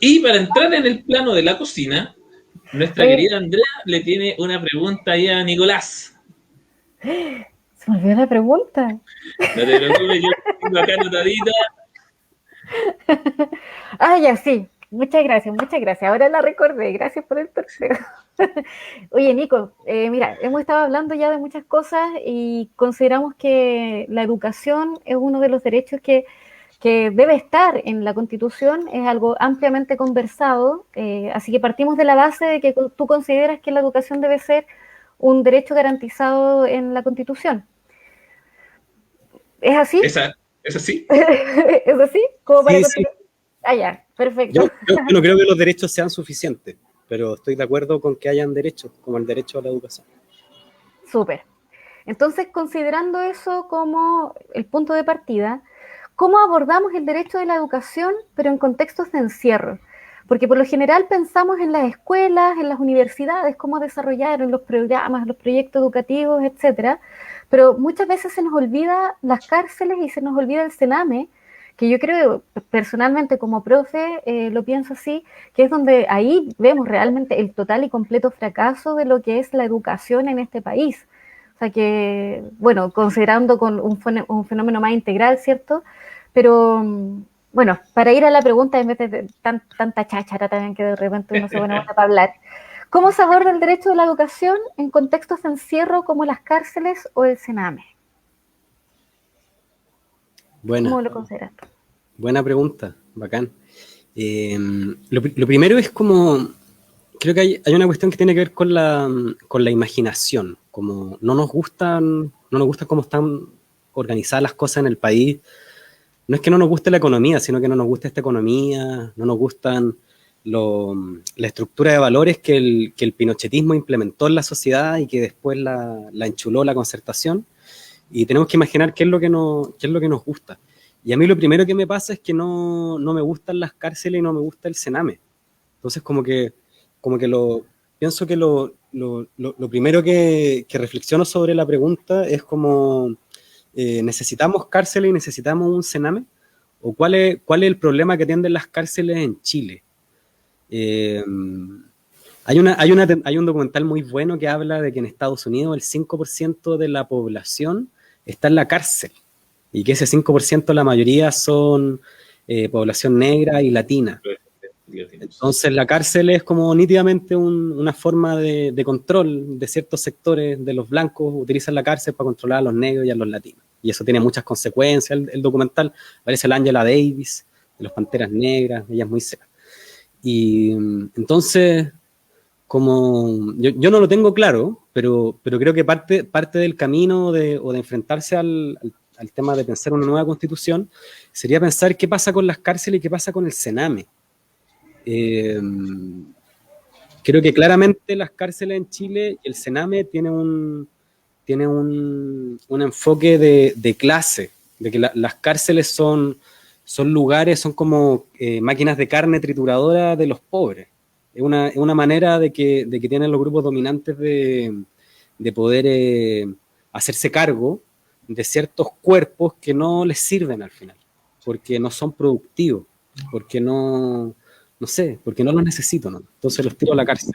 Y para entrar en el plano de la cocina, nuestra querida Andrea le tiene una pregunta ahí a Nicolás. Se me olvidó la pregunta. No te preocupes, yo tengo acá anotadita. Ah, ya, sí. Muchas gracias, muchas gracias. Ahora la recordé. Gracias por el torneo. Oye, Nico, mira, hemos estado hablando ya de muchas cosas y consideramos que la educación es uno de los derechos que debe estar en la Constitución, es algo ampliamente conversado, así que partimos de la base de que tú consideras que la educación debe ser un derecho garantizado en la Constitución. ¿Es así? ¿Es así? ¿Es así? ¿Cómo para Sí. Ah, ya, perfecto. Yo no creo que los derechos sean suficientes, pero estoy de acuerdo con que hayan derechos, como el derecho a la educación. Súper. Entonces, considerando eso como el punto de partida, ¿cómo abordamos el derecho de la educación, pero en contextos de encierro? Porque por lo general pensamos en las escuelas, en las universidades, cómo desarrollar los programas, los proyectos educativos, etcétera, pero muchas veces se nos olvida las cárceles y se nos olvida el Sename, que yo creo, personalmente como profe, lo pienso así, que es donde ahí vemos realmente el total y completo fracaso de lo que es la educación en este país. O sea que, bueno, considerando con un fenómeno más integral, ¿cierto? Pero, bueno, para ir a la pregunta, en vez de tanta cháchara también que de repente uno se pone para hablar, ¿cómo se aborda el derecho de la educación en contextos de encierro como las cárceles o el Sename? ¿Cómo lo consideras tú? Buena pregunta, bacán. Lo primero es como, creo que hay una cuestión que tiene que ver con la imaginación, como no nos gusta cómo están organizadas las cosas en el país. No es que no nos guste la economía, sino que no nos gusta esta economía, no nos gustan la estructura de valores que el pinochetismo implementó en la sociedad y que después la enchuló la concertación, y tenemos que imaginar qué es lo que nos gusta. Y a mí lo primero que me pasa es que no me gustan las cárceles y no me gusta el Sename. Entonces pienso que lo primero que reflexiono sobre la pregunta es como, ¿necesitamos cárceles y necesitamos un Sename? ¿O cuál es el problema que tienen las cárceles en Chile? Hay un documental muy bueno que habla de que en Estados Unidos el 5% de la población está en la cárcel, y que ese 5% la mayoría son población negra y latina. Entonces la cárcel es como nítidamente una forma de control de ciertos sectores de los blancos. Utilizan la cárcel para controlar a los negros y a los latinos, y eso tiene muchas consecuencias. El documental aparece la Angela Davis de los Panteras Negras, ella es muy seca. Y entonces, como yo no lo tengo claro, pero creo que parte del camino o de enfrentarse al tema de pensar una nueva constitución sería pensar qué pasa con las cárceles y qué pasa con el Sename. Creo que claramente las cárceles en Chile y el Sename tiene un enfoque de clase, de que las cárceles son lugares, son como máquinas de carne trituradora de los pobres. Es una manera de que tienen los grupos dominantes de poder hacerse cargo de ciertos cuerpos que no les sirven al final, porque no son productivos, porque no sé, porque no los necesito, ¿no? Entonces los tiro a la cárcel.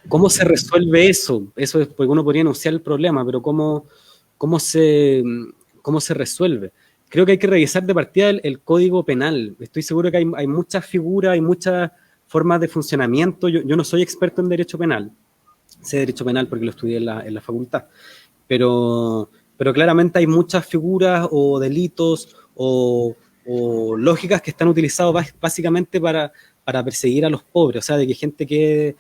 ¿Cómo se resuelve eso? Eso es porque uno podría enunciar el problema, pero ¿cómo se resuelve? Creo que hay que revisar de partida el código penal. Estoy seguro que hay muchas figuras, hay muchas formas de funcionamiento. Yo no soy experto en derecho penal, sé derecho penal porque lo estudié en la facultad, pero claramente hay muchas figuras o delitos o lógicas que están utilizadas básicamente para para perseguir a los pobres, o sea, de que gente quede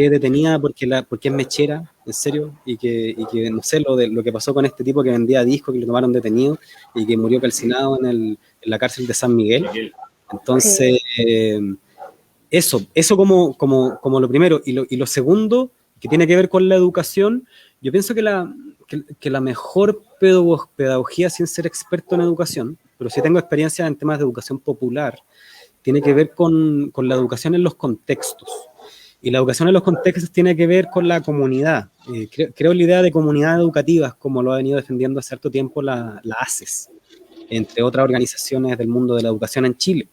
detenida porque es mechera, en serio, y que no sé, lo que pasó con este tipo que vendía discos, que lo tomaron detenido y que murió calcinado en la cárcel de San Miguel. Entonces, eso como lo primero. Y lo segundo, que tiene que ver con la educación, yo pienso que la mejor pedagogía, sin ser experto en educación, pero sí tengo experiencia en temas de educación popular, tiene que ver con la educación en los contextos. Y la educación en los contextos tiene que ver con la comunidad. Creo la idea de comunidades educativas, como lo ha venido defendiendo hace harto tiempo la ACES, entre otras organizaciones del mundo de la educación en Chile.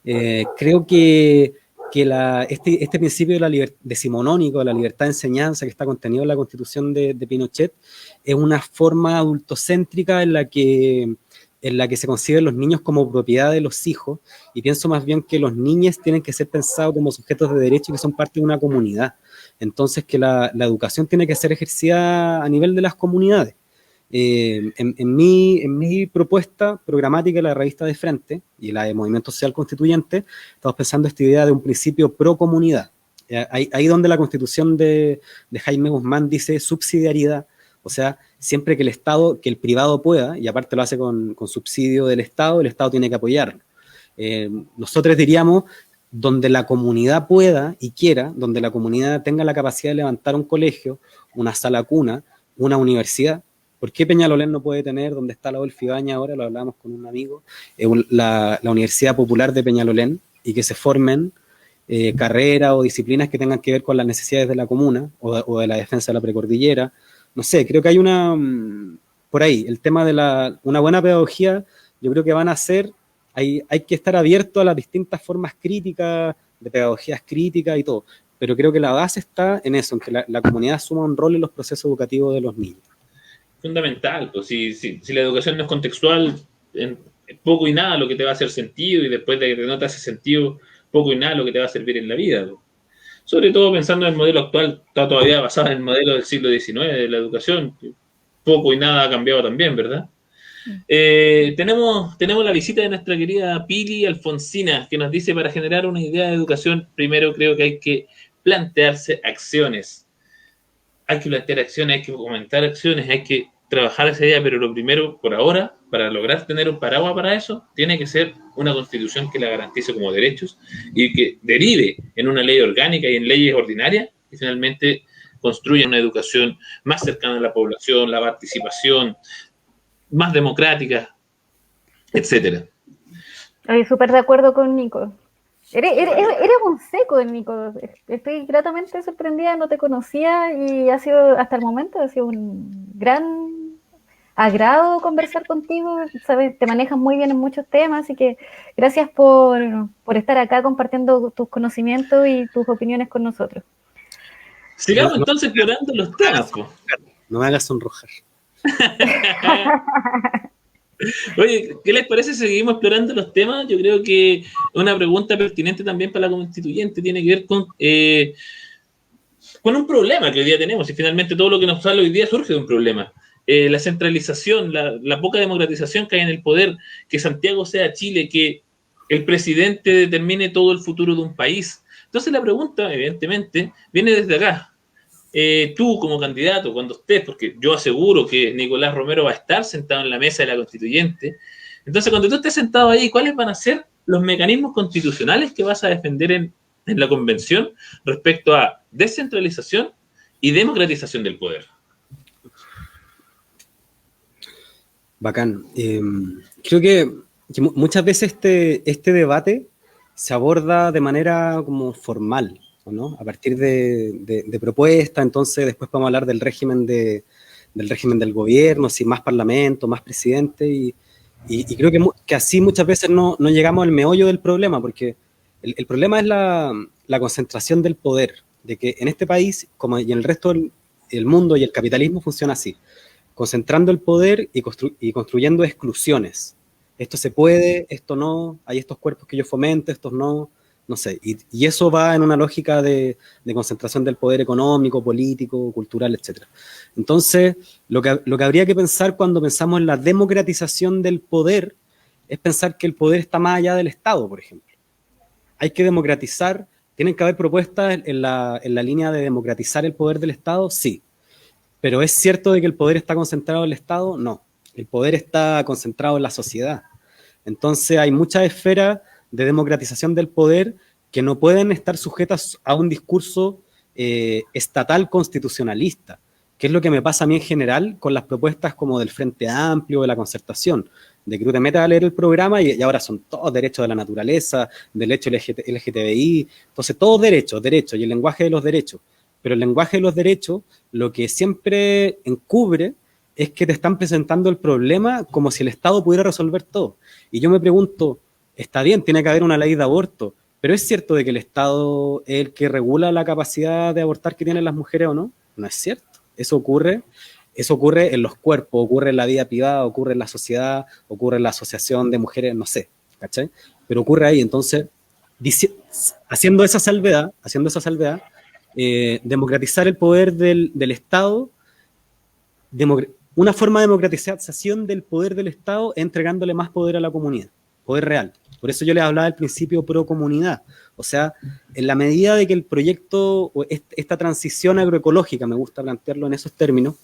Creo que este principio decimonónico de la libertad de enseñanza que está contenido en la Constitución de Pinochet es una forma adultocéntrica en la que se conciben los niños como propiedad de los hijos, y pienso más bien que los niños tienen que ser pensados como sujetos de derecho y que son parte de una comunidad. Entonces que la educación tiene que ser ejercida a nivel de las comunidades. En mi propuesta programática, la revista de Frente y la de Movimiento Social Constituyente, estamos pensando esta idea de un principio pro comunidad. Ahí donde la Constitución de Jaime Guzmán dice subsidiariedad, o sea, siempre que el privado pueda, y aparte lo hace con subsidio del Estado, el Estado tiene que apoyarlo. Nosotros diríamos, donde la comunidad pueda y quiera, donde la comunidad tenga la capacidad de levantar un colegio, una sala cuna, una universidad. ¿Por qué Peñalolén no puede tener, donde está la Adolfo Ibáñez ahora, lo hablábamos con un amigo, la Universidad Popular de Peñalolén, y que se formen carreras o disciplinas que tengan que ver con las necesidades de la comuna o de la defensa de la precordillera? No sé, creo que hay por ahí, el tema de una buena pedagogía, yo creo que van a ser, hay que estar abierto a las distintas formas críticas, de pedagogías críticas y todo, pero creo que la base está en eso, en que la comunidad asuma un rol en los procesos educativos de los niños. Fundamental, pues si la educación no es contextual, en poco y nada lo que te va a hacer sentido, y después de que no te hace sentido, poco y nada lo que te va a servir en la vida, pues. Sobre todo pensando en el modelo actual, está todavía basado en el modelo del siglo XIX de la educación, que poco y nada ha cambiado también, ¿verdad? Tenemos la visita de nuestra querida Pili Alfonsina, que nos dice: para generar una idea de educación, primero creo que hay que plantearse acciones. Hay que plantear acciones, hay que comentar acciones, hay que trabajar esa idea, pero lo primero, por ahora, para lograr tener un paraguas para eso, tiene que ser una constitución que la garantice como derechos y que derive en una ley orgánica y en leyes ordinarias y finalmente construya una educación más cercana a la población, la participación, más democrática, etcétera. Estoy súper de acuerdo con Nico. Eres un seco, Nico. Estoy gratamente sorprendida, no te conocía y hasta el momento ha sido un gran agrado conversar contigo. Sabes, te manejas muy bien en muchos temas, así que gracias por estar acá compartiendo tus conocimientos y tus opiniones con nosotros. Sigamos entonces explorando los temas. No me hagas sonrojar. Oye, ¿qué les parece si seguimos explorando los temas? Yo creo que una pregunta pertinente también para la constituyente tiene que ver con un problema que hoy día tenemos, y finalmente todo lo que nos sale hoy día surge de un problema. La centralización, la poca democratización que hay en el poder, que Santiago sea Chile, que el presidente determine todo el futuro de un país. Entonces la pregunta, evidentemente, viene desde acá. Tú como candidato, cuando estés, porque yo aseguro que Nicolás Romero va a estar sentado en la mesa de la constituyente, entonces cuando tú estés sentado ahí, ¿cuáles van a ser los mecanismos constitucionales que vas a defender en la convención respecto a descentralización y democratización del poder? Bacán. Creo que muchas veces este debate se aborda de manera como formal, ¿no? A partir de propuestas. Entonces después vamos a hablar del régimen del gobierno, si más parlamento, más presidente, y creo que así muchas veces no llegamos al meollo del problema, porque el problema es la concentración del poder, de que en este país, como y en el resto del mundo, y el capitalismo funciona así, concentrando el poder y construyendo exclusiones. Esto se puede, esto no, hay estos cuerpos que yo fomento, estos no sé, y eso va en una lógica de concentración del poder económico, político, cultural, etc. Entonces, lo que habría que pensar cuando pensamos en la democratización del poder es pensar que el poder está más allá del Estado, por ejemplo. hay que democratizar, tienen que haber propuestas en la línea de democratizar el poder del Estado, sí. Pero ¿es cierto de que el poder está concentrado en el Estado? No. El poder está concentrado en la sociedad. Entonces hay muchas esferas de democratización del poder que no pueden estar sujetas a un discurso estatal constitucionalista, que es lo que me pasa a mí en general con las propuestas como del Frente Amplio, de la Concertación, de que tú te metas a leer el programa y ahora son todos derechos de la naturaleza, derecho LGTBI, entonces todos derechos, y el lenguaje de los derechos. Pero el lenguaje de los derechos lo que siempre encubre es que te están presentando el problema como si el Estado pudiera resolver todo. Y yo me pregunto, está bien, tiene que haber una ley de aborto, pero ¿es cierto de que el Estado es el que regula la capacidad de abortar que tienen las mujeres o no? No es cierto. Eso ocurre en los cuerpos, ocurre en la vida privada, ocurre en la sociedad, ocurre en la asociación de mujeres, no sé, ¿cachai? Pero ocurre ahí, entonces, haciendo esa salvedad, democratizar el poder del Estado, una forma de democratización del poder del Estado es entregándole más poder a la comunidad, poder real. Por eso yo les hablaba del principio pro comunidad. O sea, en la medida de que el proyecto, o esta transición agroecológica, me gusta plantearlo en esos términos,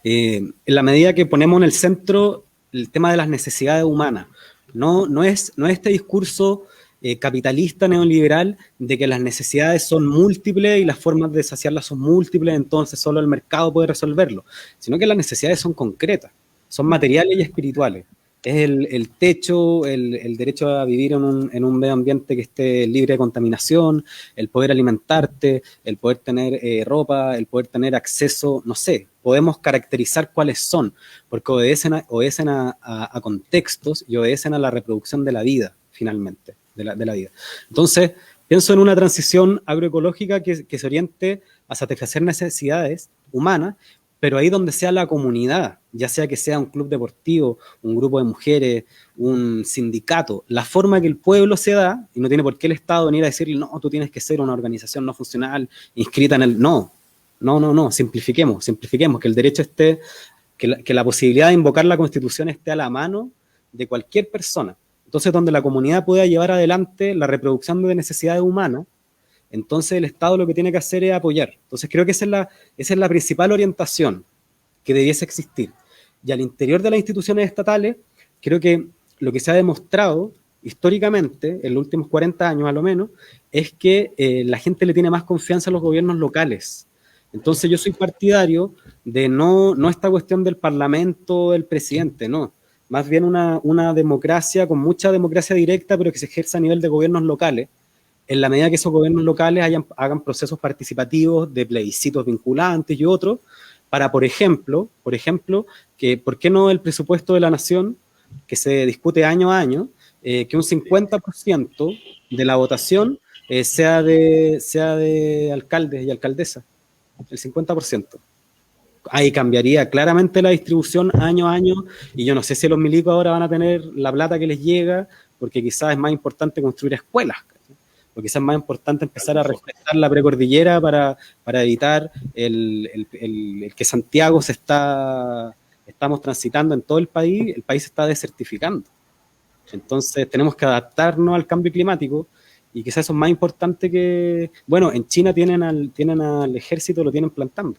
en la medida que ponemos en el centro el tema de las necesidades humanas, no es este discurso capitalista neoliberal de que las necesidades son múltiples y las formas de saciarlas son múltiples, entonces solo el mercado puede resolverlo, sino que las necesidades son concretas, son materiales y espirituales. Es el techo, el derecho a vivir en un medio ambiente que esté libre de contaminación, el poder alimentarte, el poder tener ropa, el poder tener acceso, no sé, podemos caracterizar cuáles son, porque obedecen a contextos y obedecen a la reproducción de la vida, finalmente, de la vida. Entonces, pienso en una transición agroecológica que se oriente a satisfacer necesidades humanas, pero ahí donde sea la comunidad, ya sea que sea un club deportivo, un grupo de mujeres, un sindicato, la forma que el pueblo se da, y no tiene por qué el Estado venir a decirle, no, tú tienes que ser una organización no funcional, inscrita en el... No, simplifiquemos, que el derecho esté, que la posibilidad de invocar la Constitución esté a la mano de cualquier persona. Entonces, donde la comunidad pueda llevar adelante la reproducción de necesidades humanas, entonces el Estado lo que tiene que hacer es apoyar. Entonces creo que esa es la principal orientación que debiese existir. Y al interior de las instituciones estatales, creo que lo que se ha demostrado históricamente, en los últimos 40 años a lo menos, es que la gente le tiene más confianza a los gobiernos locales. Entonces yo soy partidario de no esta cuestión del parlamento, del presidente, no. Más bien una democracia con mucha democracia directa, pero que se ejerza a nivel de gobiernos locales, en la medida que esos gobiernos locales hagan procesos participativos de plebiscitos vinculantes y otros, para, por ejemplo, que ¿por qué no el presupuesto de la nación, que se discute año a año, que un 50% de la votación sea de alcaldes y alcaldesas, el 50%? Ahí cambiaría claramente la distribución año a año, y yo no sé si los milicos ahora van a tener la plata que les llega, porque quizás es más importante construir escuelas, o quizás es más importante empezar a reforestar la precordillera para evitar el que Santiago estamos transitando en todo el país se está desertificando. Entonces tenemos que adaptarnos al cambio climático, y quizás eso es más importante que... Bueno, en China tienen al ejército, lo tienen plantando.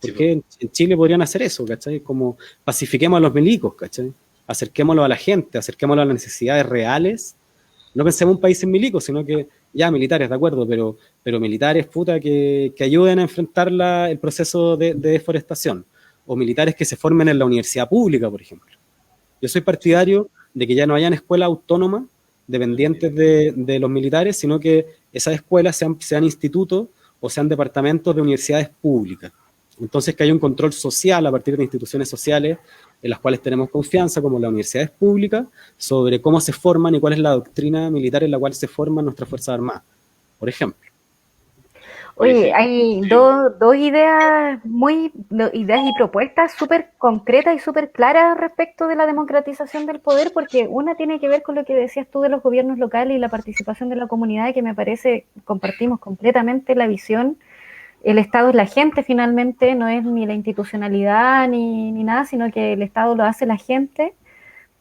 ¿Por qué en Chile podrían hacer eso, cachai? Como pacifiquemos a los milicos, cachai, acerquémoslo a la gente, acerquémoslo a las necesidades reales. No pensemos en un país sin milicos, sino que ya militares, de acuerdo, pero militares, puta, que ayuden a enfrentar el proceso de deforestación, o militares que se formen en la universidad pública, por ejemplo. Yo soy partidario de que ya no hayan escuelas autónomas dependientes de los militares, sino que esas escuelas sean institutos o sean departamentos de universidades públicas. Entonces, que haya un control social a partir de instituciones sociales en las cuales tenemos confianza, como las universidades públicas, sobre cómo se forman y cuál es la doctrina militar en la cual se forman nuestras Fuerzas Armadas, por ejemplo. Oye, hay dos ideas ideas y propuestas súper concretas y súper claras respecto de la democratización del poder, porque una tiene que ver con lo que decías tú de los gobiernos locales y la participación de la comunidad, que me parece, compartimos completamente la visión. El Estado es la gente finalmente, no es ni la institucionalidad ni nada, sino que el Estado lo hace la gente.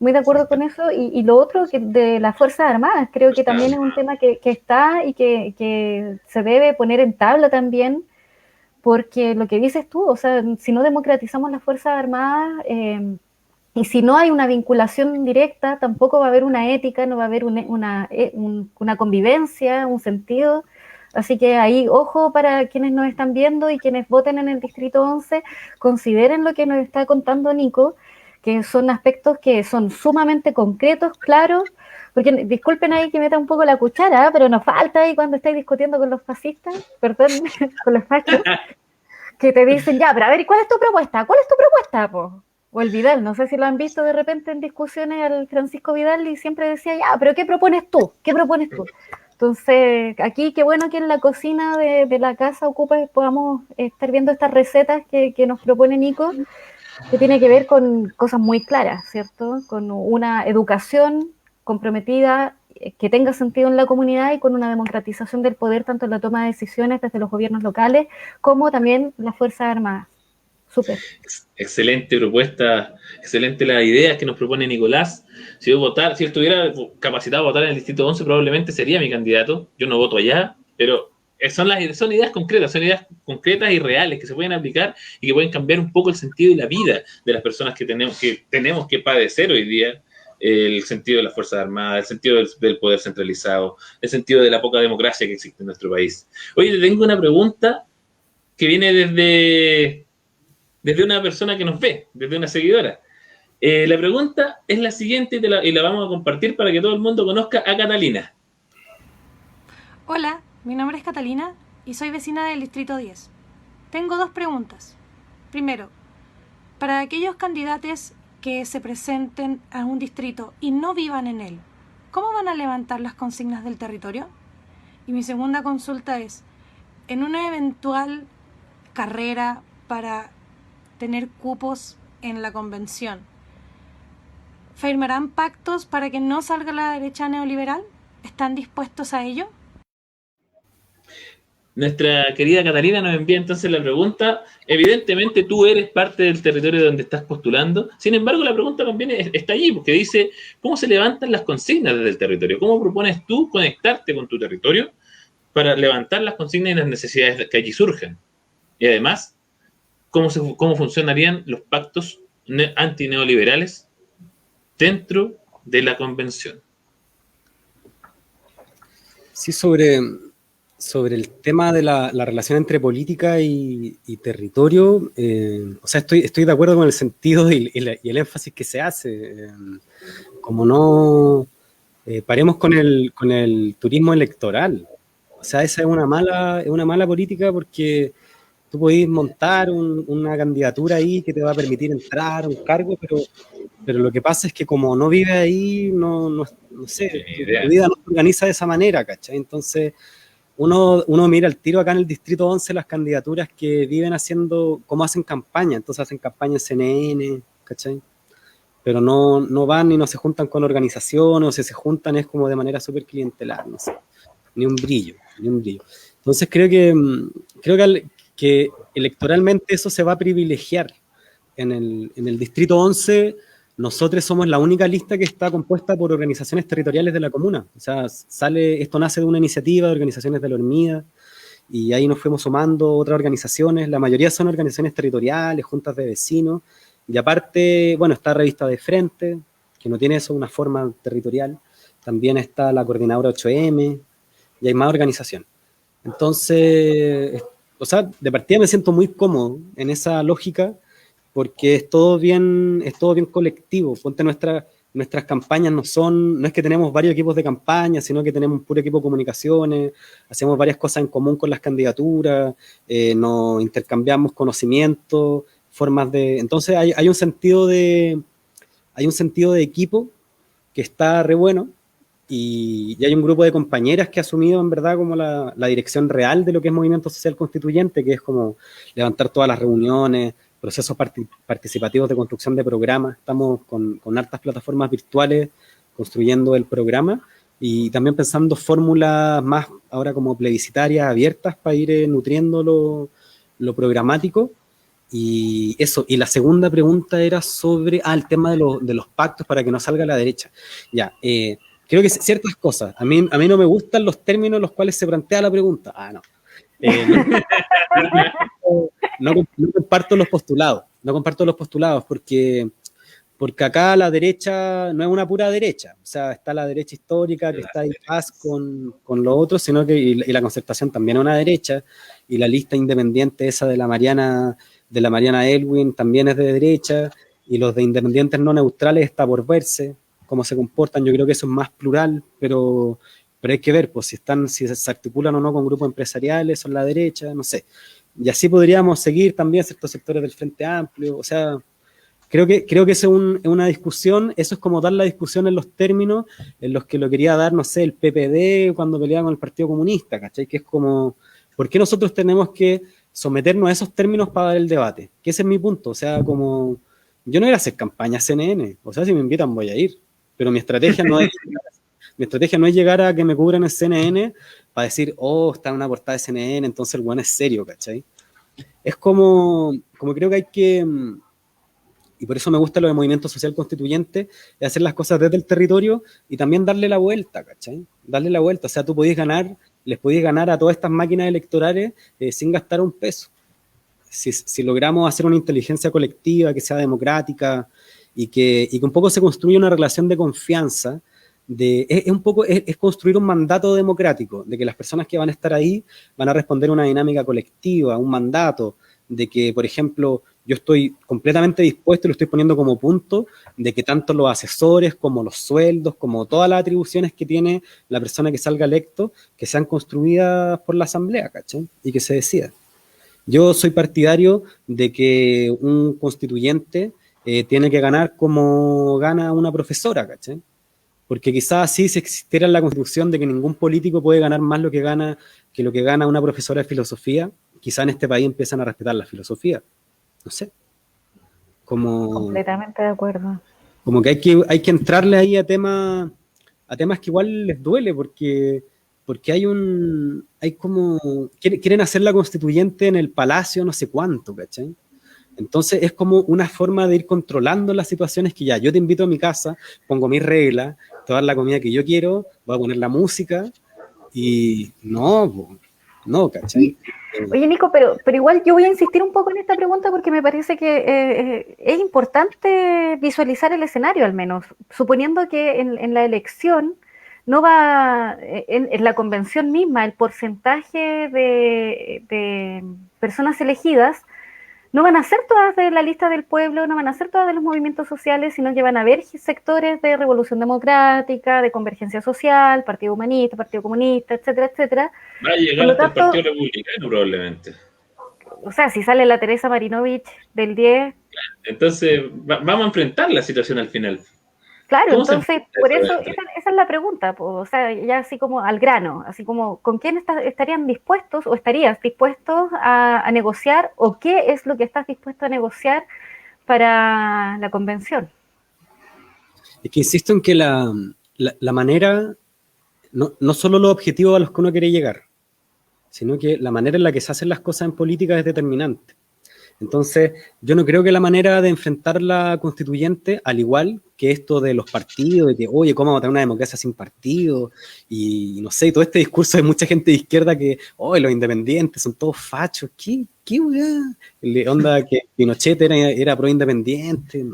muy de acuerdo con eso. Y lo otro, que de las Fuerzas Armadas, creo que también es un tema que está y que se debe poner en tabla también, porque lo que dices tú, o sea, si no democratizamos las Fuerzas Armadas, y si no hay una vinculación directa, tampoco va a haber una ética, no va a haber una convivencia, un sentido. Así que ahí, ojo para quienes nos están viendo y quienes voten en el Distrito 11, consideren lo que nos está contando Nico, que son aspectos que son sumamente concretos, claros, porque disculpen ahí que meta un poco la cuchara, pero nos falta ahí cuando estáis discutiendo con los fascistas, perdón, con los fachos, que te dicen, ya, pero a ver, ¿y cuál es tu propuesta? ¿Cuál es tu propuesta, po? O el Vidal, no sé si lo han visto de repente en discusiones al Francisco Vidal y siempre decía, ya, pero ¿qué propones tú? ¿Qué propones tú? Entonces, aquí qué bueno que en la cocina de la casa Ocupa podamos estar viendo estas recetas que nos propone Nico, que tiene que ver con cosas muy claras, ¿cierto? Con una educación comprometida que tenga sentido en la comunidad y con una democratización del poder, tanto en la toma de decisiones desde los gobiernos locales como también las Fuerzas Armadas. Súper. Excelente propuesta, excelente la idea que nos propone Nicolás. Si yo estuviera capacitado a votar en el Distrito 11, probablemente sería mi candidato. Yo no voto allá, pero son ideas concretas y reales que se pueden aplicar y que pueden cambiar un poco el sentido y la vida de las personas que tenemos que padecer hoy día. El sentido de las Fuerzas Armadas, el sentido del poder centralizado, el sentido de la poca democracia que existe en nuestro país. Oye, te tengo una pregunta que viene desde una persona que nos ve, desde una seguidora. La pregunta es la siguiente y la vamos a compartir para que todo el mundo conozca a Catalina. Hola, mi nombre es Catalina y soy vecina del Distrito 10. Tengo 2 preguntas. Primero, para aquellos candidatos que se presenten a un distrito y no vivan en él, ¿cómo van a levantar las consignas del territorio? Y mi segunda consulta es, en una eventual carrera para tener cupos en la convención, ¿firmarán pactos para que no salga la derecha neoliberal? ¿Están dispuestos a ello? Nuestra querida Catalina nos envía entonces la pregunta. Evidentemente tú eres parte del territorio donde estás postulando. Sin embargo, la pregunta también está allí, porque dice, ¿cómo se levantan las consignas desde el territorio? ¿Cómo propones tú conectarte con tu territorio para levantar las consignas y las necesidades que allí surgen? Y además, ¿cómo funcionarían los pactos antineoliberales dentro de la convención? Sí, sobre el tema de la relación entre política y territorio, o sea, estoy de acuerdo con el sentido y el énfasis que se hace. Como no paremos con el turismo electoral. O sea, esa es una mala política porque tú podés montar una candidatura ahí que te va a permitir entrar a un cargo, pero lo que pasa es que como no vives ahí, no sé, tu vida no se organiza de esa manera, ¿cachai? Entonces, uno mira al tiro acá en el Distrito 11 las candidaturas que viven haciendo, cómo hacen campaña. Entonces hacen campaña en CNN, ¿cachai? Pero no van y no se juntan con organizaciones, o si se juntan es como de manera súper clientelar, no sé, ni un brillo. Entonces creo que electoralmente eso se va a privilegiar. En el Distrito 11 nosotros somos la única lista que está compuesta por organizaciones territoriales de la comuna. O sea, esto nace de una iniciativa de organizaciones de la Hormida, y ahí nos fuimos sumando otras organizaciones. La mayoría son organizaciones territoriales, juntas de vecinos, y aparte, bueno, está Revista de Frente, que no tiene eso, una forma territorial. También está la Coordinadora 8M, y hay más organizaciones. Entonces, o sea, de partida me siento muy cómodo en esa lógica, porque es todo bien colectivo. Ponte nuestras campañas no es que tenemos varios equipos de campaña, sino que tenemos un puro equipo de comunicaciones, hacemos varias cosas en común con las candidaturas, nos intercambiamos conocimientos, entonces hay un sentido de equipo que está re bueno, y hay un grupo de compañeras que ha asumido en verdad como la dirección real de lo que es Movimiento Social Constituyente, que es como levantar todas las reuniones, procesos participativos de construcción de programas. Estamos con hartas plataformas virtuales construyendo el programa, y también pensando fórmulas más ahora como plebiscitarias, abiertas, para ir nutriendo lo programático. Y eso, y la segunda pregunta era sobre, el tema de los pactos para que no salga la derecha. Ya, creo que ciertas cosas, a mí no me gustan los términos en los cuales se plantea la pregunta. No. No comparto los postulados, porque acá la derecha no es una pura derecha, o sea, está la derecha histórica que está en paz con lo otro, sino que y la Concertación también es una derecha, y la lista independiente esa de la Mariana Elwin también es de derecha, y los de independientes no neutrales está por verse cómo se comportan. Yo creo que eso es más plural, pero hay que ver pues, si se articulan o no con grupos empresariales, son la derecha, no sé. Y así podríamos seguir también ciertos sectores del Frente Amplio, o sea, creo que es una discusión, eso es como dar la discusión en los términos en los que lo quería dar, no sé, el PPD cuando peleaba con el Partido Comunista, ¿cachai? Que es como, ¿por qué nosotros tenemos que someternos a esos términos para dar el debate? Que ese es mi punto, o sea, como, yo no voy a hacer campaña a CNN, o sea, si me invitan voy a ir, pero mi estrategia no es llegar a que me cubran en CNN para decir, está en una portada de CNN, entonces el weón es serio, ¿cachai? Es como creo que hay que, y por eso me gusta lo de movimiento social constituyente, es hacer las cosas desde el territorio y también darle la vuelta, ¿cachai? Darle la vuelta, o sea, tú les podías ganar a todas estas máquinas electorales sin gastar un peso. Si logramos hacer una inteligencia colectiva que sea democrática y que un poco se construya una relación de confianza, es construir un mandato democrático, de que las personas que van a estar ahí van a responder a una dinámica colectiva, un mandato, de que, por ejemplo, yo estoy completamente dispuesto, y lo estoy poniendo como punto, de que tanto los asesores como los sueldos, como todas las atribuciones que tiene la persona que salga electo, que sean construidas por la asamblea, ¿cachai? Y que se decida. Yo soy partidario de que un constituyente tiene que ganar como gana una profesora, ¿cachai? Porque quizás así, si existiera la constitución de que ningún político puede ganar más que lo que gana una profesora de filosofía, quizás en este país empiezan a respetar la filosofía. No sé. Completamente de acuerdo. Como que hay que entrarle ahí a temas que igual les duele, porque quieren hacer la constituyente en el palacio no sé cuánto, ¿cachai? Entonces es como una forma de ir controlando las situaciones que ya, yo te invito a mi casa, pongo mis reglas, te voy a dar la comida que yo quiero, voy a poner la música y no, ¿cachai? Oye, Nico, pero igual yo voy a insistir un poco en esta pregunta porque me parece que es importante visualizar el escenario al menos, suponiendo que en la elección no va, en la convención misma, el porcentaje de personas elegidas no van a ser todas de la lista del pueblo, no van a ser todas de los movimientos sociales, sino que van a haber sectores de Revolución Democrática, de Convergencia Social, Partido Humanista, Partido Comunista, etcétera, etcétera. Va a llegar hasta el Partido Republicano probablemente. O sea, si sale la Teresa Marinovich del 10... Entonces, vamos a enfrentar la situación al final. Claro, entonces, por eso, esa es la pregunta, o sea, ya así como al grano, así como, ¿con quién estarían dispuestos o estarías dispuestos a negociar o qué es lo que estás dispuesto a negociar para la convención? Es que insisto en que la manera, no solo los objetivos a los que uno quiere llegar, sino que la manera en la que se hacen las cosas en política es determinante. Entonces, yo no creo que la manera de enfrentar la constituyente, al igual que esto de los partidos, de que, oye, ¿cómo vamos a tener una democracia sin partidos? Y no sé, todo este discurso de mucha gente de izquierda que, los independientes son todos fachos. ¿Qué weá? Onda que Pinochet era pro-independiente.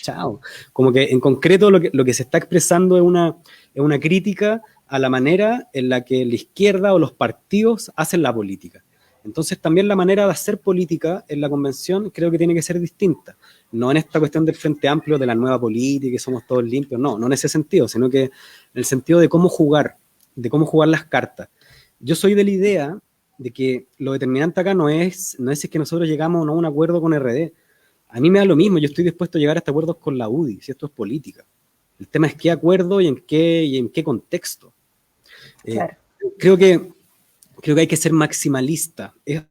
Chao. Como que en concreto lo que se está expresando es una crítica a la manera en la que la izquierda o los partidos hacen la política. Entonces también la manera de hacer política en la convención creo que tiene que ser distinta. No en esta cuestión del Frente Amplio, de la nueva política, que somos todos limpios, no en ese sentido, sino que en el sentido de cómo jugar las cartas. Yo soy de la idea de que lo determinante acá no es si es que nosotros llegamos o no a un acuerdo con RD. A mí me da lo mismo, yo estoy dispuesto a llegar a este acuerdos con la UDI, si esto es política. El tema es qué acuerdo y en qué contexto. Claro. Creo que hay que ser maximalista. Es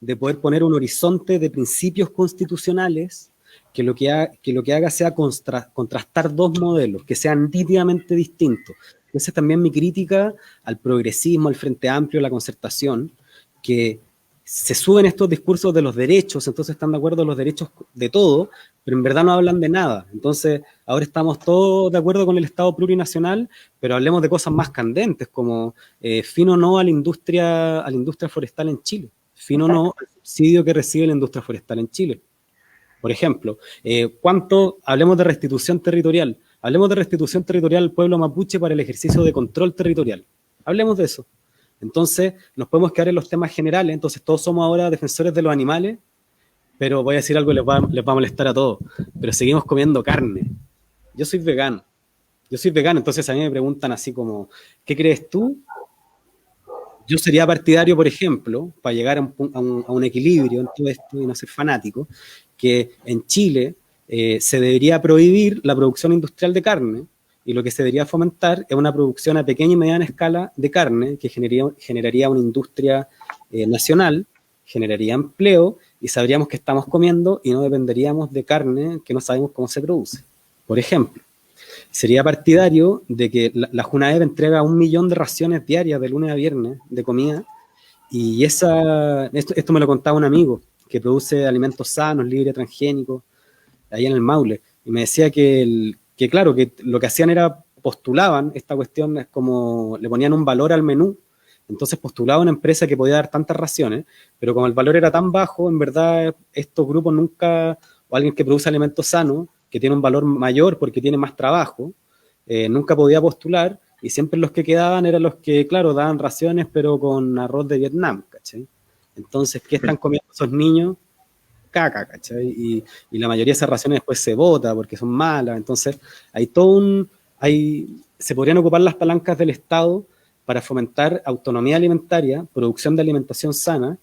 de poder poner un horizonte de principios constitucionales que lo que haga sea contrastar dos modelos que sean nítidamente distintos. Esa es también mi crítica al progresismo, al Frente Amplio, a la Concertación, que se suben estos discursos de los derechos, entonces están de acuerdo en los derechos de todo, pero en verdad no hablan de nada. Entonces, ahora estamos todos de acuerdo con el Estado plurinacional, pero hablemos de cosas más candentes, como fin o no a la industria forestal en Chile, fin o no al subsidio que recibe la industria forestal en Chile. Por ejemplo, hablemos de restitución territorial, al pueblo mapuche para el ejercicio de control territorial. Hablemos de eso. Entonces, nos podemos quedar en los temas generales, entonces todos somos ahora defensores de los animales, pero voy a decir algo que les va a molestar a todos, pero seguimos comiendo carne. Yo soy vegano, entonces a mí me preguntan así como, ¿qué crees tú? Yo sería partidario, por ejemplo, para llegar a un equilibrio en todo esto y no ser fanático, que en Chile se debería prohibir la producción industrial de carne, y lo que se debería fomentar es una producción a pequeña y mediana escala de carne que generaría una industria nacional, generaría empleo y sabríamos que estamos comiendo y no dependeríamos de carne que no sabemos cómo se produce. Por ejemplo, sería partidario de que la Junaed entrega 1 millón de raciones diarias de lunes a viernes de comida y esto me lo contaba un amigo que produce alimentos sanos, libres, transgénicos, ahí en el Maule, y me decía que claro, que lo que hacían era postulaban esta cuestión, es como le ponían un valor al menú, entonces postulaba una empresa que podía dar tantas raciones, pero como el valor era tan bajo, en verdad estos grupos nunca, o alguien que produce alimentos sanos, que tiene un valor mayor porque tiene más trabajo, nunca podía postular, y siempre los que quedaban eran los que, claro, daban raciones, pero con arroz de Vietnam, ¿cachai? Entonces, ¿qué están comiendo esos niños? Caca, ¿cachai? Y la mayoría de esas raciones después se bota porque son malas, entonces se podrían ocupar las palancas del Estado para fomentar autonomía alimentaria, producción de alimentación sana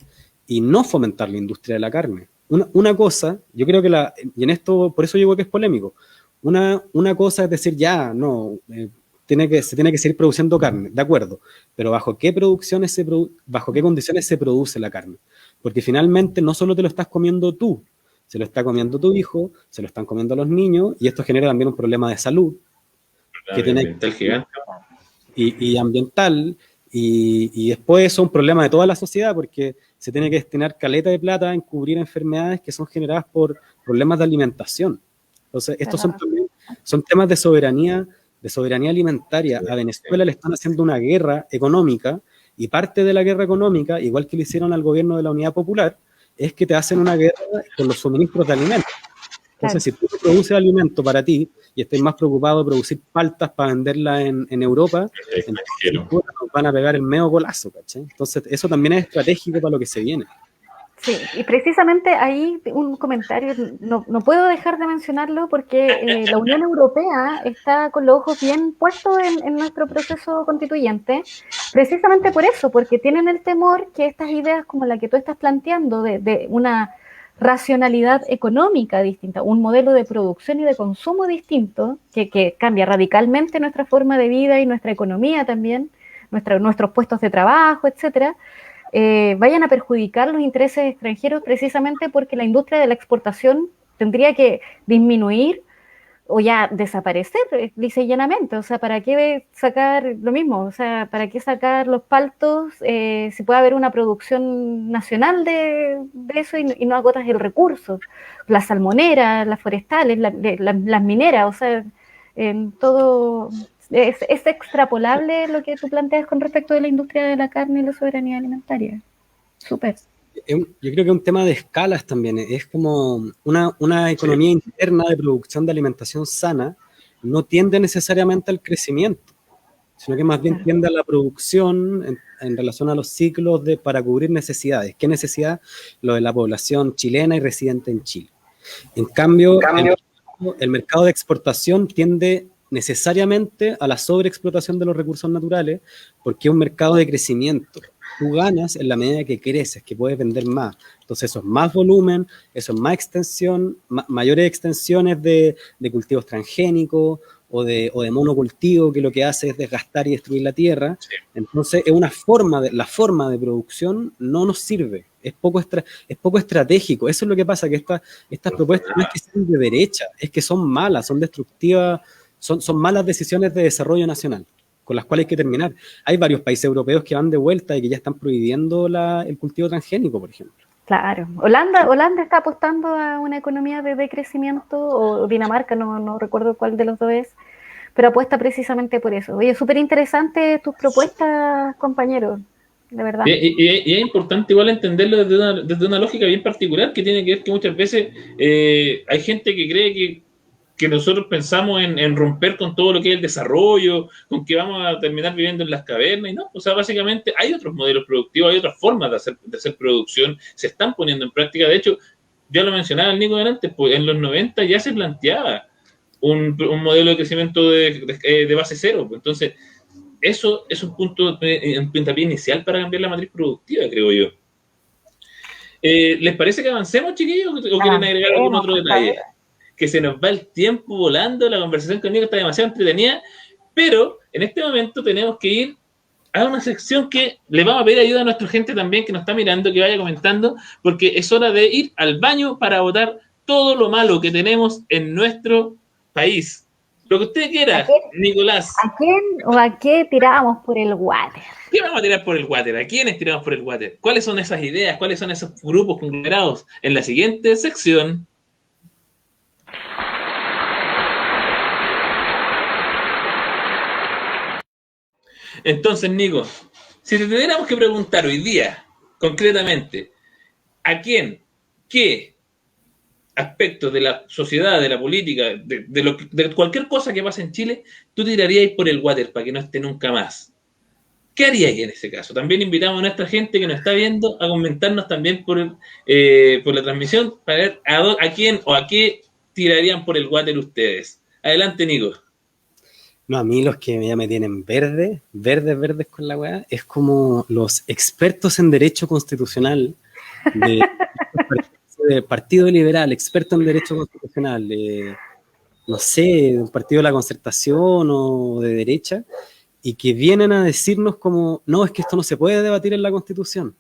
y no fomentar la industria de la carne. Una cosa, yo creo que y en esto, por eso digo que es polémico, una cosa es decir, ya, no, se tiene que seguir produciendo carne, de acuerdo, pero ¿bajo qué condiciones se produce la carne? Porque finalmente no solo te lo estás comiendo tú, se lo está comiendo tu hijo, se lo están comiendo los niños, y esto genera también un problema de salud, que tiene ambiental gigante. Y ambiental, y después es un problema de toda la sociedad, porque se tiene que destinar caleta de plata en cubrir enfermedades que son generadas por problemas de alimentación. Entonces, estos son temas de soberanía alimentaria. A Venezuela le están haciendo una guerra económica, y parte de la guerra económica, igual que le hicieron al gobierno de la Unidad Popular, es que te hacen una guerra con los suministros de alimentos. Entonces, si tú produces alimento para ti y estás más preocupado de producir paltas para venderla en Europa, entonces nos van a pegar el medio golazo, ¿cachai? Entonces, eso también es estratégico para lo que se viene. Sí, y precisamente ahí un comentario, no puedo dejar de mencionarlo porque la Unión Europea está con los ojos bien puestos en nuestro proceso constituyente, precisamente por eso, porque tienen el temor que estas ideas como la que tú estás planteando de una racionalidad económica distinta, un modelo de producción y de consumo distinto, que cambia radicalmente nuestra forma de vida y nuestra economía también, nuestros puestos de trabajo, etcétera, vayan a perjudicar los intereses extranjeros precisamente porque la industria de la exportación tendría que disminuir o ya desaparecer, dice llanamente. O sea, ¿para qué sacar lo mismo? O sea, ¿para qué sacar los paltos si puede haber una producción nacional de eso y no agotas el recurso? Las salmoneras, las forestales, las mineras, o sea, en todo... Es extrapolable lo que tú planteas con respecto de la industria de la carne y la soberanía alimentaria. Súper. Yo creo que es un tema de escalas también. Es como una economía interna de producción de alimentación sana no tiende necesariamente al crecimiento, sino que más bien tiende a la producción en relación a los ciclos para cubrir necesidades. ¿Qué necesidad? Lo de la población chilena y residente en Chile. En cambio, el mercado de exportación tiende necesariamente a la sobreexplotación de los recursos naturales, porque es un mercado de crecimiento. Tú ganas en la medida que creces, que puedes vender más. Entonces eso es más volumen, eso es más extensión, mayores extensiones de cultivos transgénicos o de monocultivo, que lo que hace es desgastar y destruir la tierra. Sí. Entonces es la forma de producción no nos sirve, es poco estratégico. Eso es lo que pasa, que estas propuestas no es que sean de derecha, es que son malas, son destructivas. Son malas decisiones de desarrollo nacional, con las cuales hay que terminar. Hay varios países europeos que van de vuelta y que ya están prohibiendo el cultivo transgénico, por ejemplo. Claro. Holanda está apostando a una economía de decrecimiento, o Dinamarca, no recuerdo cuál de los dos es, pero apuesta precisamente por eso. Oye, súper interesante tus propuestas, compañeros, de verdad. Y es importante igual entenderlo desde una lógica bien particular, que tiene que ver que muchas veces hay gente que cree que nosotros pensamos en romper con todo lo que es el desarrollo, con que vamos a terminar viviendo en las cavernas, y no, o sea, básicamente hay otros modelos productivos, hay otras formas de hacer producción, se están poniendo en práctica. De hecho, ya lo mencionaba el Nico delante, pues en los 90 ya se planteaba un modelo de crecimiento de base cero, pues. Entonces, eso es un puntapié inicial para cambiar la matriz productiva, creo yo. ¿Les parece que avancemos, chiquillos, o quieren agregar algún otro detalle? Que se nos va el tiempo volando, la conversación conmigo está demasiado entretenida, pero en este momento tenemos que ir a una sección que le vamos a pedir ayuda a nuestra gente también que nos está mirando, que vaya comentando, porque es hora de ir al baño para botar todo lo malo que tenemos en nuestro país. Lo que usted quiera, Nicolás. ¿A quién o a qué tiramos por el water? ¿Qué vamos a tirar por el water? ¿A quiénes tiramos por el water? ¿Cuáles son esas ideas? ¿Cuáles son esos grupos conglomerados? En la siguiente sección. Entonces, Nico, si te tuviéramos que preguntar hoy día, concretamente, ¿a quién, qué aspectos de la sociedad, de la política, de cualquier cosa que pase en Chile, tú tirarías por el water para que no esté nunca más? ¿Qué haríais en ese caso? También invitamos a nuestra gente que nos está viendo a comentarnos también por la transmisión para ver a quién o a qué tirarían por el water ustedes. Adelante, Nico. No, a mí los que ya me tienen verdes con la weá, es como los expertos en derecho constitucional del Partido Liberal, experto en derecho constitucional, no sé, de un partido de la Concertación o de derecha, y que vienen a decirnos como, no, es que esto no se puede debatir en la Constitución.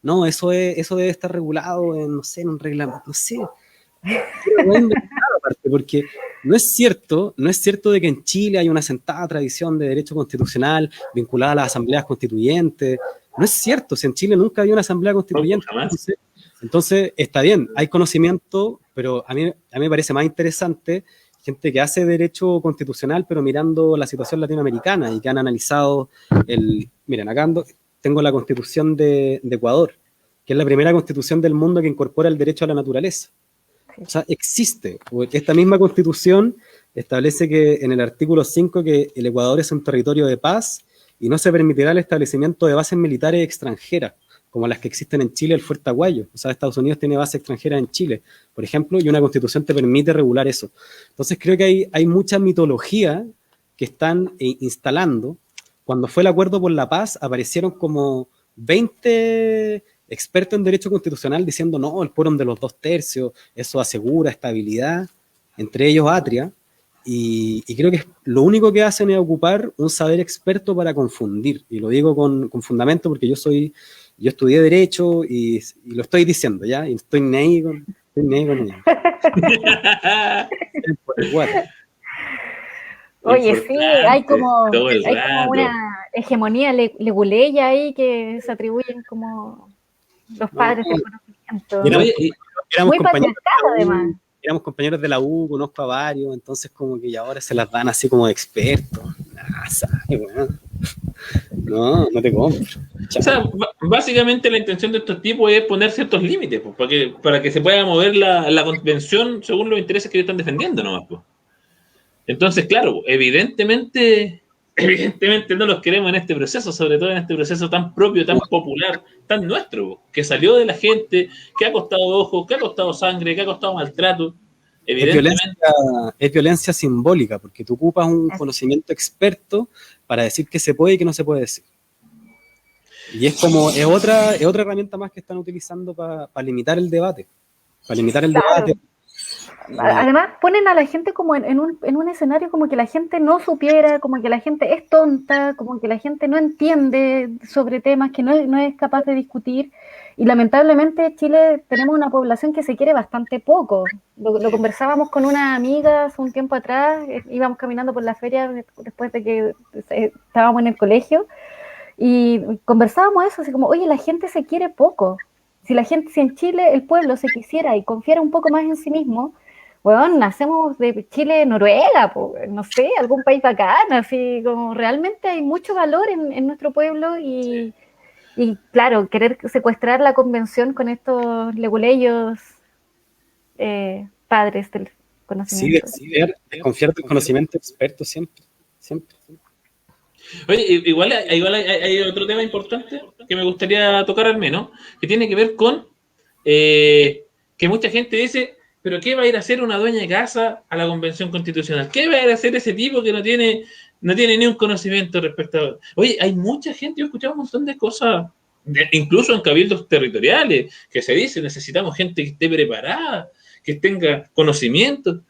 No, eso debe estar regulado en, no sé, en un reglamento, no sé. Porque no es cierto de que en Chile hay una asentada tradición de derecho constitucional vinculada a las asambleas constituyentes. No es cierto, si en Chile nunca había una asamblea constituyente. Entonces está bien, hay conocimiento, pero a mí me parece más interesante gente que hace derecho constitucional, pero mirando la situación latinoamericana y que han analizado miren, acá tengo la Constitución de Ecuador, que es la primera constitución del mundo que incorpora el derecho a la naturaleza. O sea, existe. Esta misma Constitución establece que en el artículo 5 que el Ecuador es un territorio de paz y no se permitirá el establecimiento de bases militares extranjeras, como las que existen en Chile, el Fuerte Aguayo. O sea, Estados Unidos tiene bases extranjeras en Chile, por ejemplo, y una Constitución te permite regular eso. Entonces creo que hay mucha mitología que están instalando. Cuando fue el Acuerdo por la Paz, aparecieron como 20 expertos en derecho constitucional diciendo, no, el quórum de los 2/3, eso asegura estabilidad, entre ellos Atria, y creo que lo único que hacen es ocupar un saber experto para confundir, y lo digo con fundamento porque yo estudié Derecho y lo estoy diciendo, ¿ya? Y estoy negui con ella. Oye, sí, hay como una hegemonía leguleya ahí que se atribuyen como los padres del conocimiento. Muy patriarcado, además. Éramos compañeros de la U, conozco a varios, entonces como que ya ahora se las dan así como de expertos. No te compro. O sea, básicamente la intención de estos tipos es poner ciertos límites, pues, para que se pueda mover la convención según los intereses que ellos están defendiendo nomás, pues. Entonces, claro, evidentemente no los queremos en este proceso, sobre todo en este proceso tan propio, tan popular, tan nuestro, que salió de la gente, que ha costado ojos, que ha costado sangre, que ha costado maltrato. Evidentemente. Es violencia simbólica, porque tú ocupas un conocimiento experto para decir qué se puede y qué no se puede decir. Y es otra herramienta más que están utilizando para limitar el debate. Para limitar el debate. Además, ponen a la gente como en un escenario como que la gente no supiera, como que la gente es tonta, como que la gente no entiende sobre temas que no es capaz de discutir. Y lamentablemente en Chile tenemos una población que se quiere bastante poco. Lo conversábamos con una amiga hace un tiempo atrás, íbamos caminando por la feria después de que estábamos en el colegio, y conversábamos eso, así como, oye, la gente se quiere poco. Si en Chile el pueblo se quisiera y confiara un poco más en sí mismo, bueno, nacemos de Chile, Noruega, no sé, algún país bacán, así como realmente hay mucho valor en nuestro pueblo y claro, querer secuestrar la convención con estos leguleyos padres del Sí, conocimiento. desconfiar del conocimiento experto siempre, siempre. Oye, hay otro tema importante que me gustaría tocar al menos, que tiene que ver con que mucha gente dice, pero ¿qué va a ir a hacer una dueña de casa a la Convención Constitucional? ¿Qué va a ir a hacer ese tipo que no tiene ni un conocimiento respecto a... Oye, hay mucha gente, yo he escuchado un montón de cosas, incluso en cabildos territoriales, que se dice, necesitamos gente que esté preparada, que tenga conocimiento.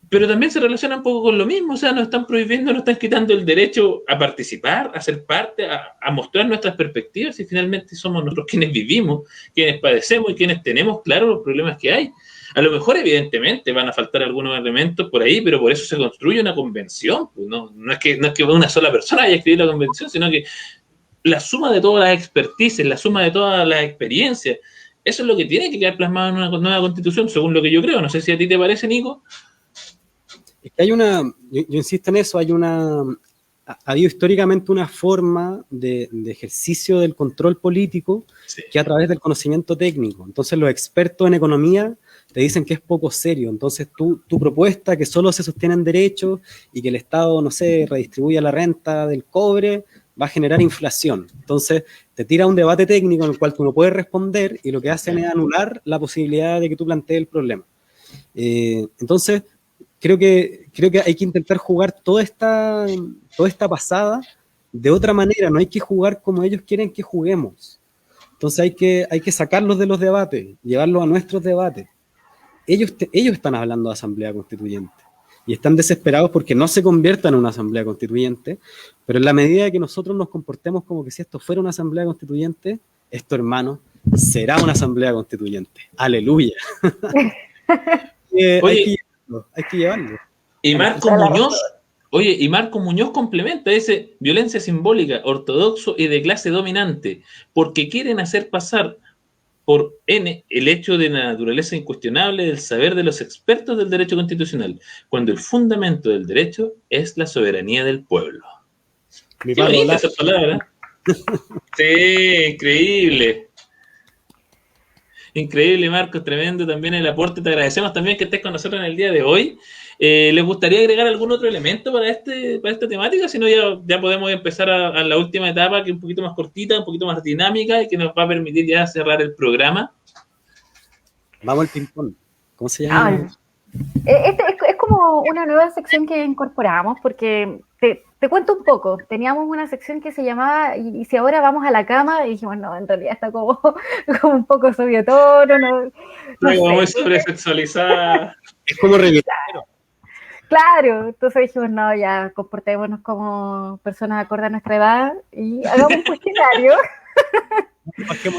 Pero también se relaciona un poco con lo mismo, o sea, nos están prohibiendo, nos están quitando el derecho a participar, a ser parte, a mostrar nuestras perspectivas y finalmente somos nosotros quienes vivimos, quienes padecemos y quienes tenemos claros los problemas que hay. A lo mejor, evidentemente, van a faltar algunos elementos por ahí, pero por eso se construye una convención. Pues no es que una sola persona haya escrito la convención, sino que la suma de todas las expertices, la suma de todas las experiencias, eso es lo que tiene que quedar plasmado en una nueva constitución, según lo que yo creo. No sé si a ti te parece, Nico. Es que yo insisto en eso, ha habido históricamente una forma de ejercicio del control político que a través del conocimiento técnico. Entonces los expertos en economía te dicen que es poco serio. Entonces tu propuesta que solo se sostiene en derechos y que el Estado, no sé, redistribuya la renta del cobre, va a generar inflación. Entonces te tira un debate técnico en el cual tú no puedes responder y lo que hacen es anular la posibilidad de que tú plantees el problema. Entonces, creo que hay que intentar jugar toda esta pasada de otra manera, no hay que jugar como ellos quieren que juguemos. Entonces hay que sacarlos de los debates, llevarlos a nuestros debates. Ellos están hablando de asamblea constituyente y están desesperados porque no se convierta en una asamblea constituyente, pero en la medida que nosotros nos comportemos como que si esto fuera una asamblea constituyente, esto, hermano, será una asamblea constituyente. ¡Aleluya! Oye, hay que llevarlo. Y Marco Muñoz complementa, dice, violencia simbólica, ortodoxo y de clase dominante, porque quieren hacer pasar por N el hecho de la naturaleza incuestionable del saber de los expertos del derecho constitucional, cuando el fundamento del derecho es la soberanía del pueblo. Qué bonita esa palabra. Sí, increíble. Increíble, Marcos, tremendo también el aporte. Te agradecemos también que estés con nosotros en el día de hoy. ¿Les gustaría agregar algún otro elemento para esta temática? Si no, ya podemos empezar a la última etapa, que es un poquito más cortita, un poquito más dinámica y que nos va a permitir ya cerrar el programa. Vamos al ping-pong. ¿Cómo se llama? Es como una nueva sección que incorporamos, porque te cuento un poco. Teníamos una sección que se llamaba y si ahora vamos a la cama, y dijimos, no, en realidad está como un poco subiotón, no muy sobresexualizada. Es como revisar. Claro, entonces dijimos, no, ya comportémonos como personas acorde a nuestra edad y hagamos un cuestionario,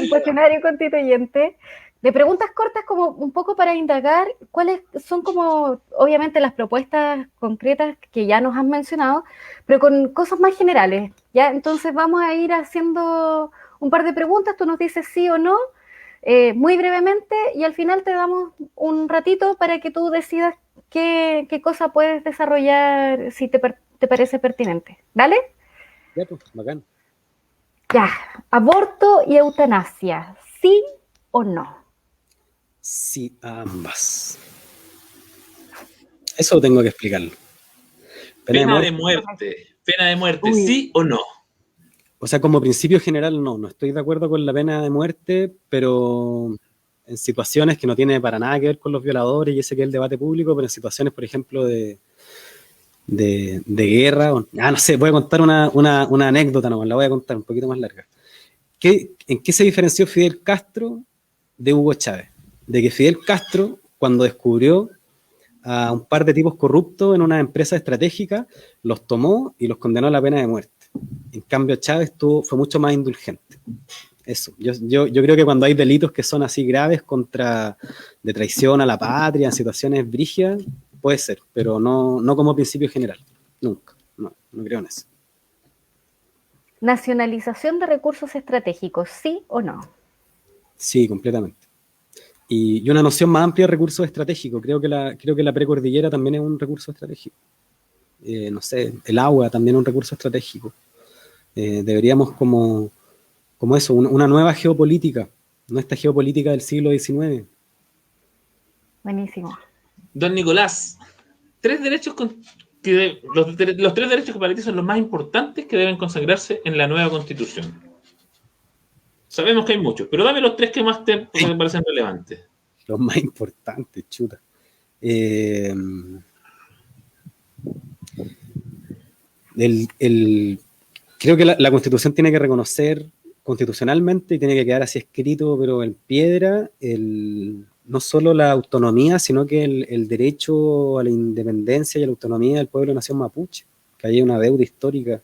un cuestionario constituyente de preguntas cortas como un poco para indagar cuáles son como, obviamente, las propuestas concretas que ya nos han mencionado, pero con cosas más generales, ¿ya? Entonces vamos a ir haciendo un par de preguntas, tú nos dices sí o no, muy brevemente, y al final te damos un ratito para que tú decidas qué cosa puedes desarrollar si te parece pertinente. ¿Dale? Ya, pues, bacán. Ya, aborto y eutanasia, ¿sí o no? Sí, ambas. Eso tengo que explicarlo. Pena de muerte, ¿sí o no? O sea, como principio general, no estoy de acuerdo con la pena de muerte, pero en situaciones que no tiene para nada que ver con los violadores, y ese que es el debate público, pero en situaciones, por ejemplo, de guerra, no sé, voy a contar una anécdota, la voy a contar un poquito más larga. ¿En qué se diferenció Fidel Castro de Hugo Chávez? De que Fidel Castro, cuando descubrió a un par de tipos corruptos en una empresa estratégica, los tomó y los condenó a la pena de muerte. En cambio, Chávez fue mucho más indulgente. Eso. Yo creo que cuando hay delitos que son así graves de traición a la patria, en situaciones brígidas, puede ser, pero no como principio general. Nunca. No creo en eso. Nacionalización de recursos estratégicos, ¿sí o no? Sí, completamente. Y una noción más amplia de recursos estratégicos. Creo que la precordillera también es un recurso estratégico. No sé, el agua también es un recurso estratégico. Deberíamos como eso, una nueva geopolítica, no esta geopolítica del siglo XIX. Buenísimo. Don Nicolás, los tres derechos que para ti son los más importantes que deben consagrarse en la nueva Constitución. Sabemos que hay muchos, pero dame los tres que más te parecen relevantes. Los más importantes, chuta. Creo que la Constitución tiene que reconocer constitucionalmente y tiene que quedar así escrito, pero en piedra, no solo la autonomía, sino que el derecho a la independencia y a la autonomía del pueblo de nación mapuche, que hay una deuda histórica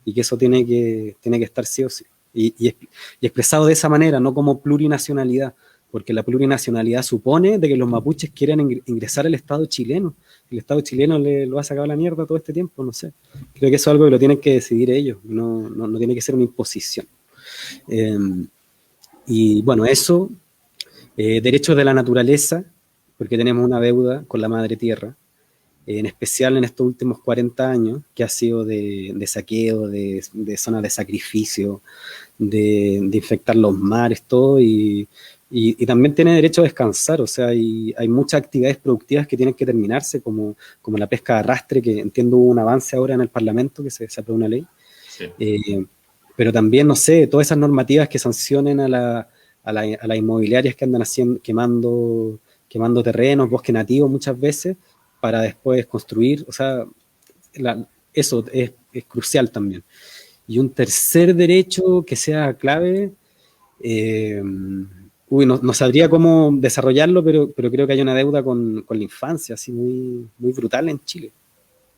y que eso tiene que estar sí o sí. Y expresado de esa manera, no como plurinacionalidad, porque la plurinacionalidad supone de que los mapuches quieran ingresar al Estado chileno. El Estado chileno lo ha sacado a la mierda todo este tiempo, no sé. Creo que eso es algo que lo tienen que decidir ellos, no tiene que ser una imposición. Y bueno, eso, derechos de la naturaleza, porque tenemos una deuda con la madre tierra, en especial en estos últimos 40 años, que ha sido de saqueo, de zonas de sacrificio, de infectar los mares, todo, y también tiene derecho a descansar, o sea, hay muchas actividades productivas que tienen que terminarse, como la pesca de arrastre, que entiendo hubo un avance ahora en el Parlamento, que se aprobó una ley, Sí. Pero también, no sé, todas esas normativas que sancionen a las inmobiliarias que andan quemando terrenos, bosque nativo muchas veces, para después construir, o sea, eso es crucial también. Y un tercer derecho que sea clave, no sabría cómo desarrollarlo, pero creo que hay una deuda con la infancia, así muy, muy brutal en Chile.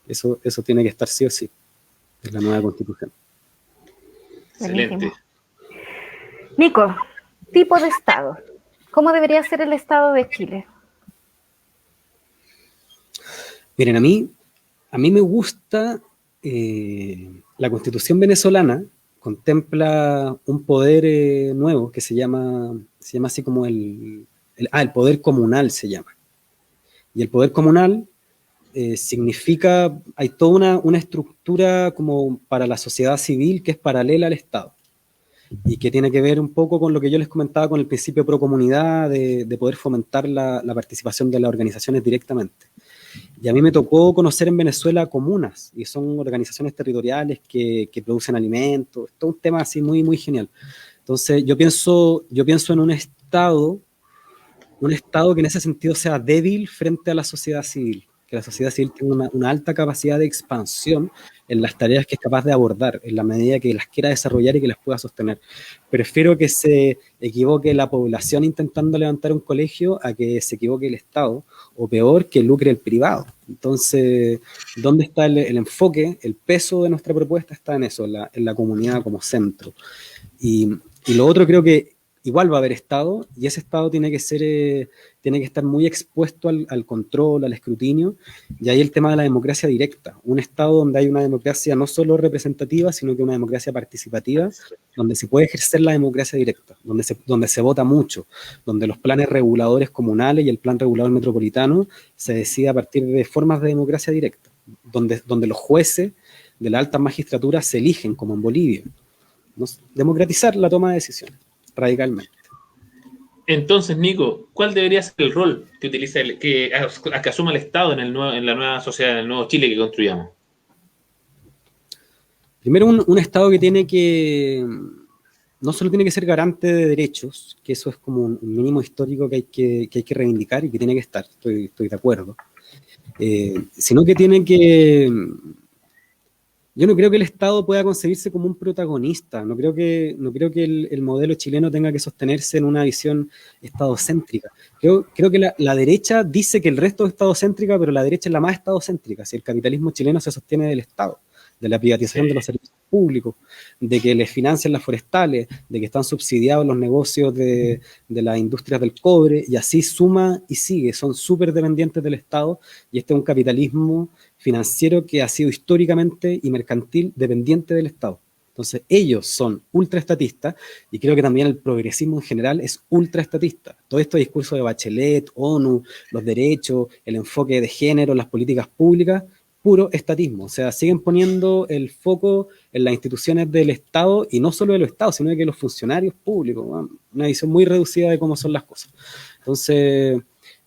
Eso tiene que estar sí o sí en la nueva Constitución. Excelente. Buenísimo. Nico, tipo de Estado. ¿Cómo debería ser el Estado de Chile? Miren, a mí me gusta la Constitución venezolana, contempla un poder nuevo que se llama así como el poder comunal se llama. Y el poder comunal significa, hay toda una estructura como para la sociedad civil que es paralela al Estado y que tiene que ver un poco con lo que yo les comentaba con el principio pro comunidad, de poder fomentar la participación de las organizaciones directamente. Y a mí me tocó conocer en Venezuela comunas, y son organizaciones territoriales que producen alimentos, todo un tema así muy, muy genial. Entonces yo pienso en un Estado que en ese sentido sea débil frente a la sociedad civil, que la sociedad civil tenga una alta capacidad de expansión en las tareas que es capaz de abordar, en la medida que las quiera desarrollar y que las pueda sostener. Prefiero que se equivoque la población intentando levantar un colegio a que se equivoque el Estado, o peor, que lucre el privado. Entonces, ¿dónde está el enfoque? El peso de nuestra propuesta está en eso, en la comunidad como centro. Y lo otro, creo que igual va a haber Estado, y ese Estado tiene que estar muy expuesto al control, al escrutinio, y ahí el tema de la democracia directa, un Estado donde hay una democracia no solo representativa, sino que una democracia participativa, donde se puede ejercer la democracia directa, donde se vota mucho, donde los planes reguladores comunales y el plan regulador metropolitano se decide a partir de formas de democracia directa, donde los jueces de la alta magistratura se eligen, como en Bolivia, ¿no? Democratizar la toma de decisiones radicalmente. Entonces, Nico, ¿cuál debería ser el rol que utiliza que asuma el Estado en la nueva sociedad, en el nuevo Chile que construyamos? Primero, un Estado que no solo tiene que ser garante de derechos, que eso es como un mínimo histórico que hay que reivindicar y que tiene que estar, estoy de acuerdo, sino que tiene que Yo no creo que el Estado pueda concebirse como un protagonista, no creo que el modelo chileno tenga que sostenerse en una visión estadocéntrica. Creo que la derecha dice que el resto es estadocéntrica, pero la derecha es la más estadocéntrica, si el capitalismo chileno se sostiene del Estado, de la privatización de los servicios públicos, de que les financian las forestales, de que están subsidiados los negocios de las industrias del cobre, y así suma y sigue, son súper dependientes del Estado, y este es un capitalismo financiero que ha sido históricamente y mercantil dependiente del Estado. Entonces ellos son ultraestatistas y creo que también el progresismo en general es ultraestatista. Todo este discurso de Bachelet, ONU, los derechos, el enfoque de género, las políticas públicas, puro estatismo. O sea, siguen poniendo el foco en las instituciones del Estado y no solo de los Estados, sino de que los funcionarios públicos, ¿no? Una visión muy reducida de cómo son las cosas. Entonces,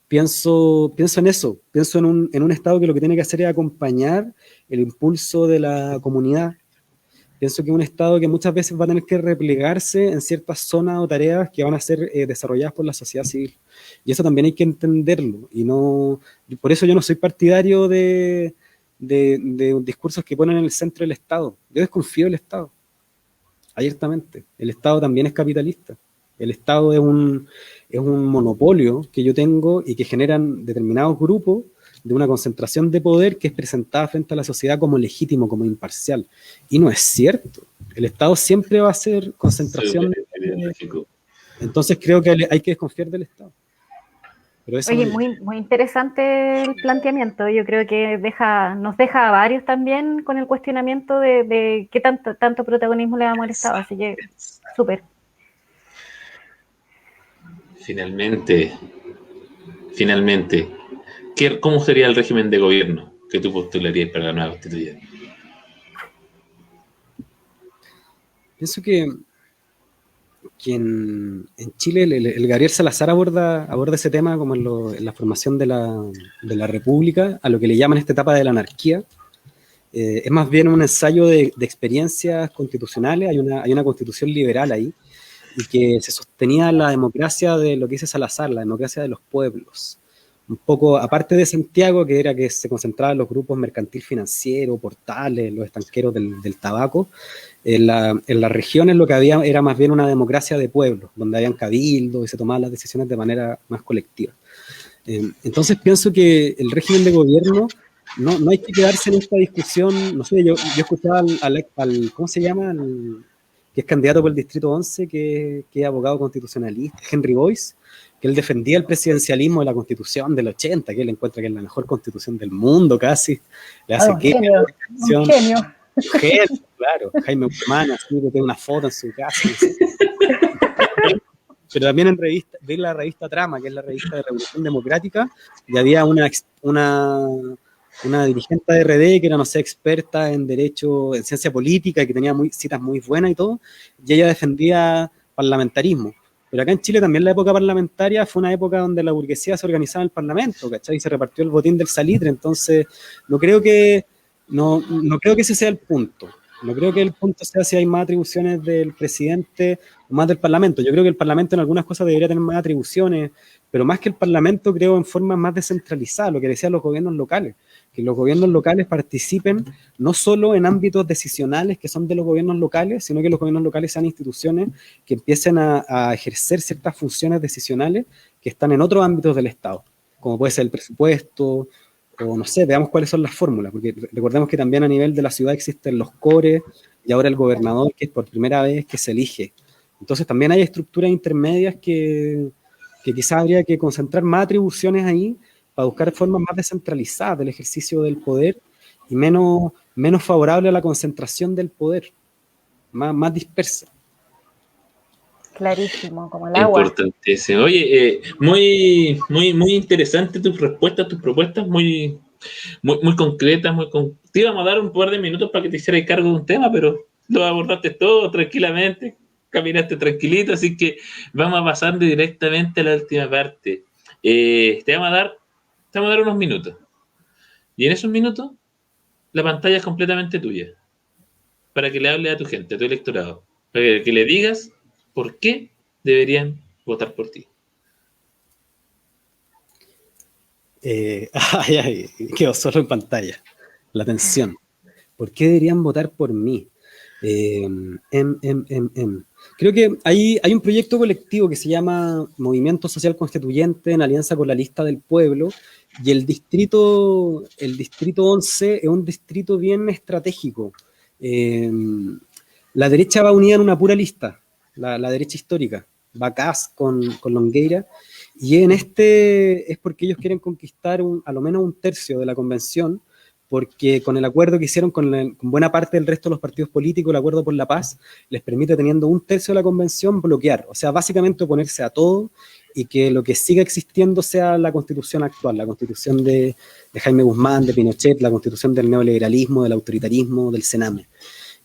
pienso en eso, pienso en un Estado que lo que tiene que hacer es acompañar el impulso de la comunidad. Pienso que es un Estado que muchas veces va a tener que replegarse en ciertas zonas o tareas que van a ser desarrolladas por la sociedad civil. Y eso también hay que entenderlo. Y no, por eso yo no soy partidario de discursos que ponen en el centro del Estado. Yo desconfío del Estado, abiertamente. El Estado también es capitalista. El Estado es un monopolio que yo tengo y que generan determinados grupos de una concentración de poder que es presentada frente a la sociedad como legítimo, como imparcial. Y no es cierto. El Estado siempre va a ser concentración. Entonces creo que hay que desconfiar del Estado. Pero eso Oye, muy interesante el planteamiento. Yo creo que nos deja a varios también con el cuestionamiento de qué tanto protagonismo le damos al Estado. Así que, súper. Finalmente, ¿cómo sería el régimen de gobierno que tú postularías para la nueva constitución? Pienso que en Chile el Gabriel Salazar aborda ese tema como en la formación de la República, a lo que le llaman esta etapa de la anarquía. Es más bien un ensayo de experiencias constitucionales. Hay una constitución liberal ahí, y que se sostenía la democracia de lo que dice Salazar, la democracia de los pueblos. Un poco, aparte de Santiago, que era que se concentraban los grupos mercantil financiero, Portales, los estanqueros del tabaco, en las regiones lo que había era más bien una democracia de pueblos, donde habían cabildos y se tomaban las decisiones de manera más colectiva. Entonces pienso que el régimen de gobierno no hay que quedarse en esta discusión. No sé, yo escuchaba al ¿cómo se llama? Que es candidato por el Distrito 11, que es abogado constitucionalista, Henry Boyce, que él defendía el presidencialismo de la Constitución del 80, que él encuentra que es la mejor Constitución del mundo casi. Le hace un genio. Claro. Jaime Guzmán, así, que tiene una foto en su casa. Pero también vi la revista Trama, que es la revista de Revolución Democrática, y había una dirigente de RD que era, no sé, experta en derecho, en ciencia política, y que tenía citas muy buenas y todo, y ella defendía parlamentarismo. Pero acá en Chile también la época parlamentaria fue una época donde la burguesía se organizaba en el Parlamento, ¿cachai? Y se repartió el botín del salitre. Entonces no creo que ese sea el punto. No creo que el punto sea si hay más atribuciones del presidente o más del Parlamento. Yo creo que el Parlamento en algunas cosas debería tener más atribuciones, pero más que el Parlamento creo en forma más descentralizada, lo que decían los gobiernos locales, que los gobiernos locales participen no solo en ámbitos decisionales que son de los gobiernos locales, sino que los gobiernos locales sean instituciones que empiecen a ejercer ciertas funciones decisionales que están en otros ámbitos del Estado, como puede ser el presupuesto, o no sé, veamos cuáles son las fórmulas, porque recordemos que también a nivel de la ciudad existen los cores y ahora el gobernador, que es por primera vez que se elige. Entonces también hay estructuras intermedias que quizás habría que concentrar más atribuciones ahí para buscar formas más descentralizadas del ejercicio del poder y menos favorable a la concentración del poder, más dispersa. Clarísimo, como el agua. Importantísimo. Oye, muy interesante tus respuestas, tus propuestas, muy concretas, Te íbamos a dar un par de minutos para que te hicieras cargo de un tema, pero lo abordaste todo tranquilamente, caminaste tranquilito, así que vamos a pasar directamente a la última parte. Te vamos a dar unos minutos. Y en esos minutos, la pantalla es completamente tuya. Para que le hables a tu gente, a tu electorado. Para que le digas por qué deberían votar por ti. Quedó solo en pantalla. La atención. ¿Por qué deberían votar por mí? Creo que hay un proyecto colectivo que se llama Movimiento Social Constituyente en alianza con la Lista del Pueblo, y el distrito 11 es un distrito bien estratégico. La derecha va unida en una pura lista, la derecha histórica, va CAS con Longueira, y en este es porque ellos quieren conquistar a lo menos un tercio de la convención, porque con el acuerdo que hicieron con buena parte del resto de los partidos políticos, el acuerdo por la paz, les permite, teniendo un tercio de la convención, bloquear, o sea, básicamente oponerse a todo, y que lo que siga existiendo sea la constitución actual, la constitución de Jaime Guzmán, de Pinochet, la constitución del neoliberalismo, del autoritarismo, del Sename.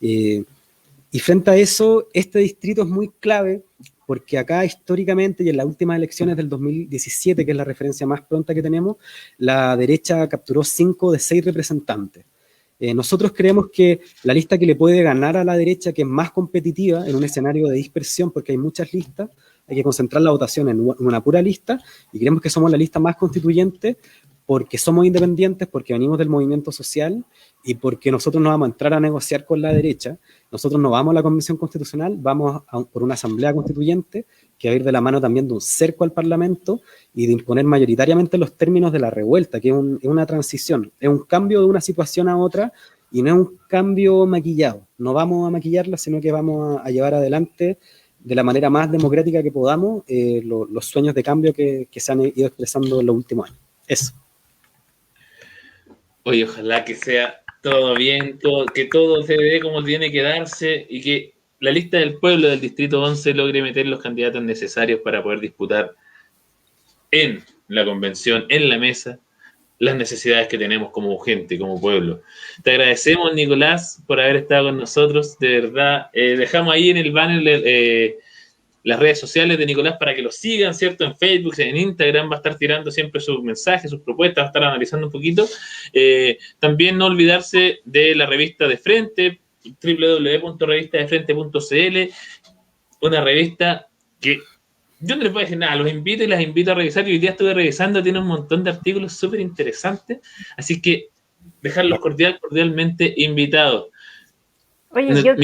Y frente a eso, este distrito es muy clave, porque acá históricamente y en las últimas elecciones del 2017, que es la referencia más pronta que tenemos, la derecha capturó 5 de 6 representantes. Nosotros creemos que la lista que le puede ganar a la derecha, que es más competitiva en un escenario de dispersión, porque hay muchas listas, hay que concentrar la votación en una pura lista, y creemos que somos la lista más constituyente porque somos independientes, porque venimos del movimiento social y porque nosotros no vamos a entrar a negociar con la derecha. Nosotros no vamos a la Convención Constitucional, vamos por una asamblea constituyente que va a ir de la mano también de un cerco al Parlamento y de imponer mayoritariamente los términos de la revuelta, que es una transición, es un cambio de una situación a otra y no es un cambio maquillado. No vamos a maquillarla, sino que vamos a llevar adelante de la manera más democrática que podamos los sueños de cambio que se han ido expresando en los últimos años. Eso. Oye, ojalá que sea todo bien, que todo se dé como tiene que darse y que la lista del pueblo del Distrito 11 logre meter los candidatos necesarios para poder disputar en la convención, en la mesa, las necesidades que tenemos como gente, como pueblo. Te agradecemos, Nicolás, por haber estado con nosotros. De verdad, dejamos ahí en el banner las redes sociales de Nicolás para que lo sigan, ¿cierto? En Facebook, en Instagram va a estar tirando siempre sus mensajes, sus propuestas, va a estar analizando un poquito. También no olvidarse de la revista De Frente, www.revistadefrente.cl, una revista que yo no les voy a decir nada, los invito y las invito a revisar. Yo hoy día estuve revisando, tiene un montón de artículos súper interesantes, así que dejarlos cordialmente invitados. Oye, yo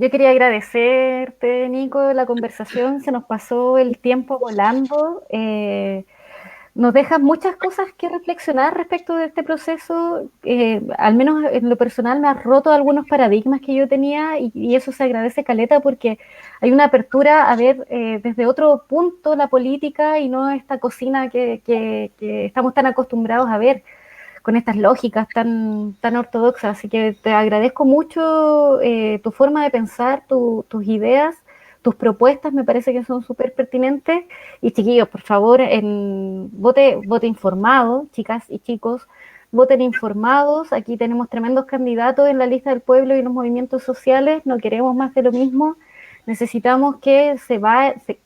quería agradecerte, Nico, la conversación. Se nos pasó el tiempo volando. Nos dejas muchas cosas que reflexionar respecto de este proceso. Al menos en lo personal me ha roto algunos paradigmas que yo tenía y eso se agradece caleta porque hay una apertura a ver desde otro punto la política y no esta cocina que estamos tan acostumbrados a ver con estas lógicas tan ortodoxas. Así que te agradezco mucho tu forma de pensar, tus ideas, tus propuestas, me parece que son súper pertinentes. Y chiquillos, por favor, vote informado, chicas y chicos, voten informados. Aquí tenemos tremendos candidatos en la lista del pueblo y los movimientos sociales. No queremos más de lo mismo. Necesitamos que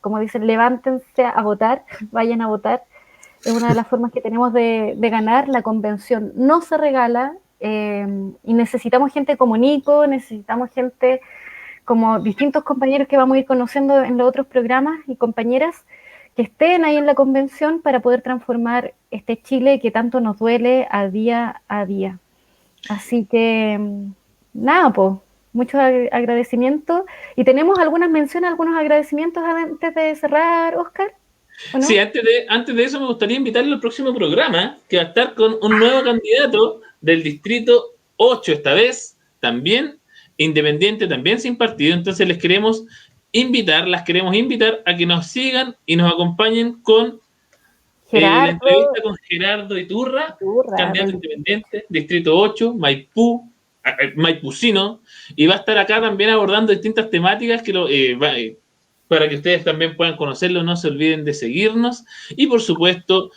como dicen, levántense a votar, vayan a votar. Es una de las formas que tenemos de ganar. La convención no se regala y necesitamos gente como Nico, necesitamos gente como distintos compañeros que vamos a ir conociendo en los otros programas y compañeras que estén ahí en la convención para poder transformar este Chile que tanto nos duele a día a día. Así que, nada, pues, muchos agradecimientos. ¿Y tenemos algunas menciones, algunos agradecimientos antes de cerrar, Oscar? ¿O no? Sí, antes de eso me gustaría invitarle al próximo programa, que va a estar con un nuevo candidato del Distrito 8, esta vez también independiente, también sin partido. Entonces las queremos invitar a que nos sigan y nos acompañen con la entrevista con Gerardo Iturra, candidato independiente, Distrito 8, Maipucino, y va a estar acá también abordando distintas temáticas para que ustedes también puedan conocerlo. No se olviden de seguirnos y por supuesto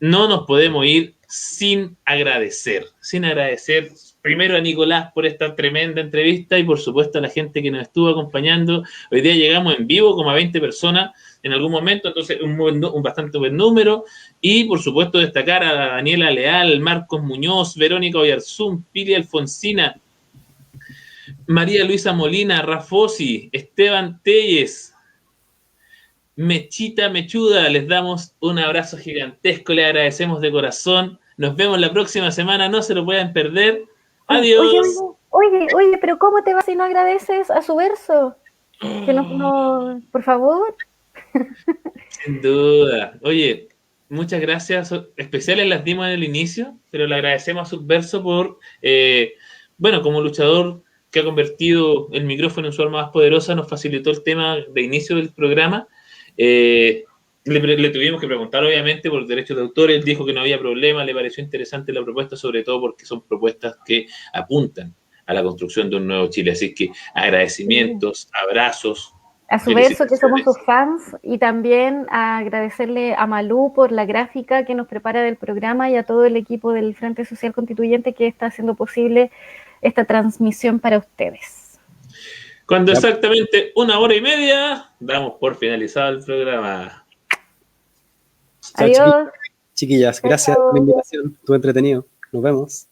no nos podemos ir sin agradecer primero a Nicolás por esta tremenda entrevista y por supuesto a la gente que nos estuvo acompañando. Hoy día llegamos en vivo como a 20 personas en algún momento, entonces un bastante buen número. Y por supuesto destacar a Daniela Leal, Marcos Muñoz, Verónica Oyarzún, Pili Alfonsina, María Luisa Molina, Rafosi, Esteban Telles, Mechita Mechuda. Les damos un abrazo gigantesco, le agradecemos de corazón. Nos vemos la próxima semana, no se lo puedan perder. Adiós. Oye, pero ¿cómo te vas si no agradeces a su verso? Que por favor. Sin duda. Oye, muchas gracias. Especiales las dimos en el inicio, pero le agradecemos a Subverso por, bueno, como luchador que ha convertido el micrófono en su arma más poderosa, nos facilitó el tema de inicio del programa. Le tuvimos que preguntar, obviamente, por derechos de autor. Él dijo que no había problema, le pareció interesante la propuesta, sobre todo porque son propuestas que apuntan a la construcción de un nuevo Chile. Así que agradecimientos, abrazos. A su verso, que somos sus fans, y también a agradecerle a Malú por la gráfica que nos prepara del programa y a todo el equipo del Frente Social Constituyente que está haciendo posible esta transmisión para ustedes. Cuando exactamente 1 hora y media, damos por finalizado el programa. Adiós. Chiquillas, gracias por la invitación. Estuvo entretenido. Nos vemos.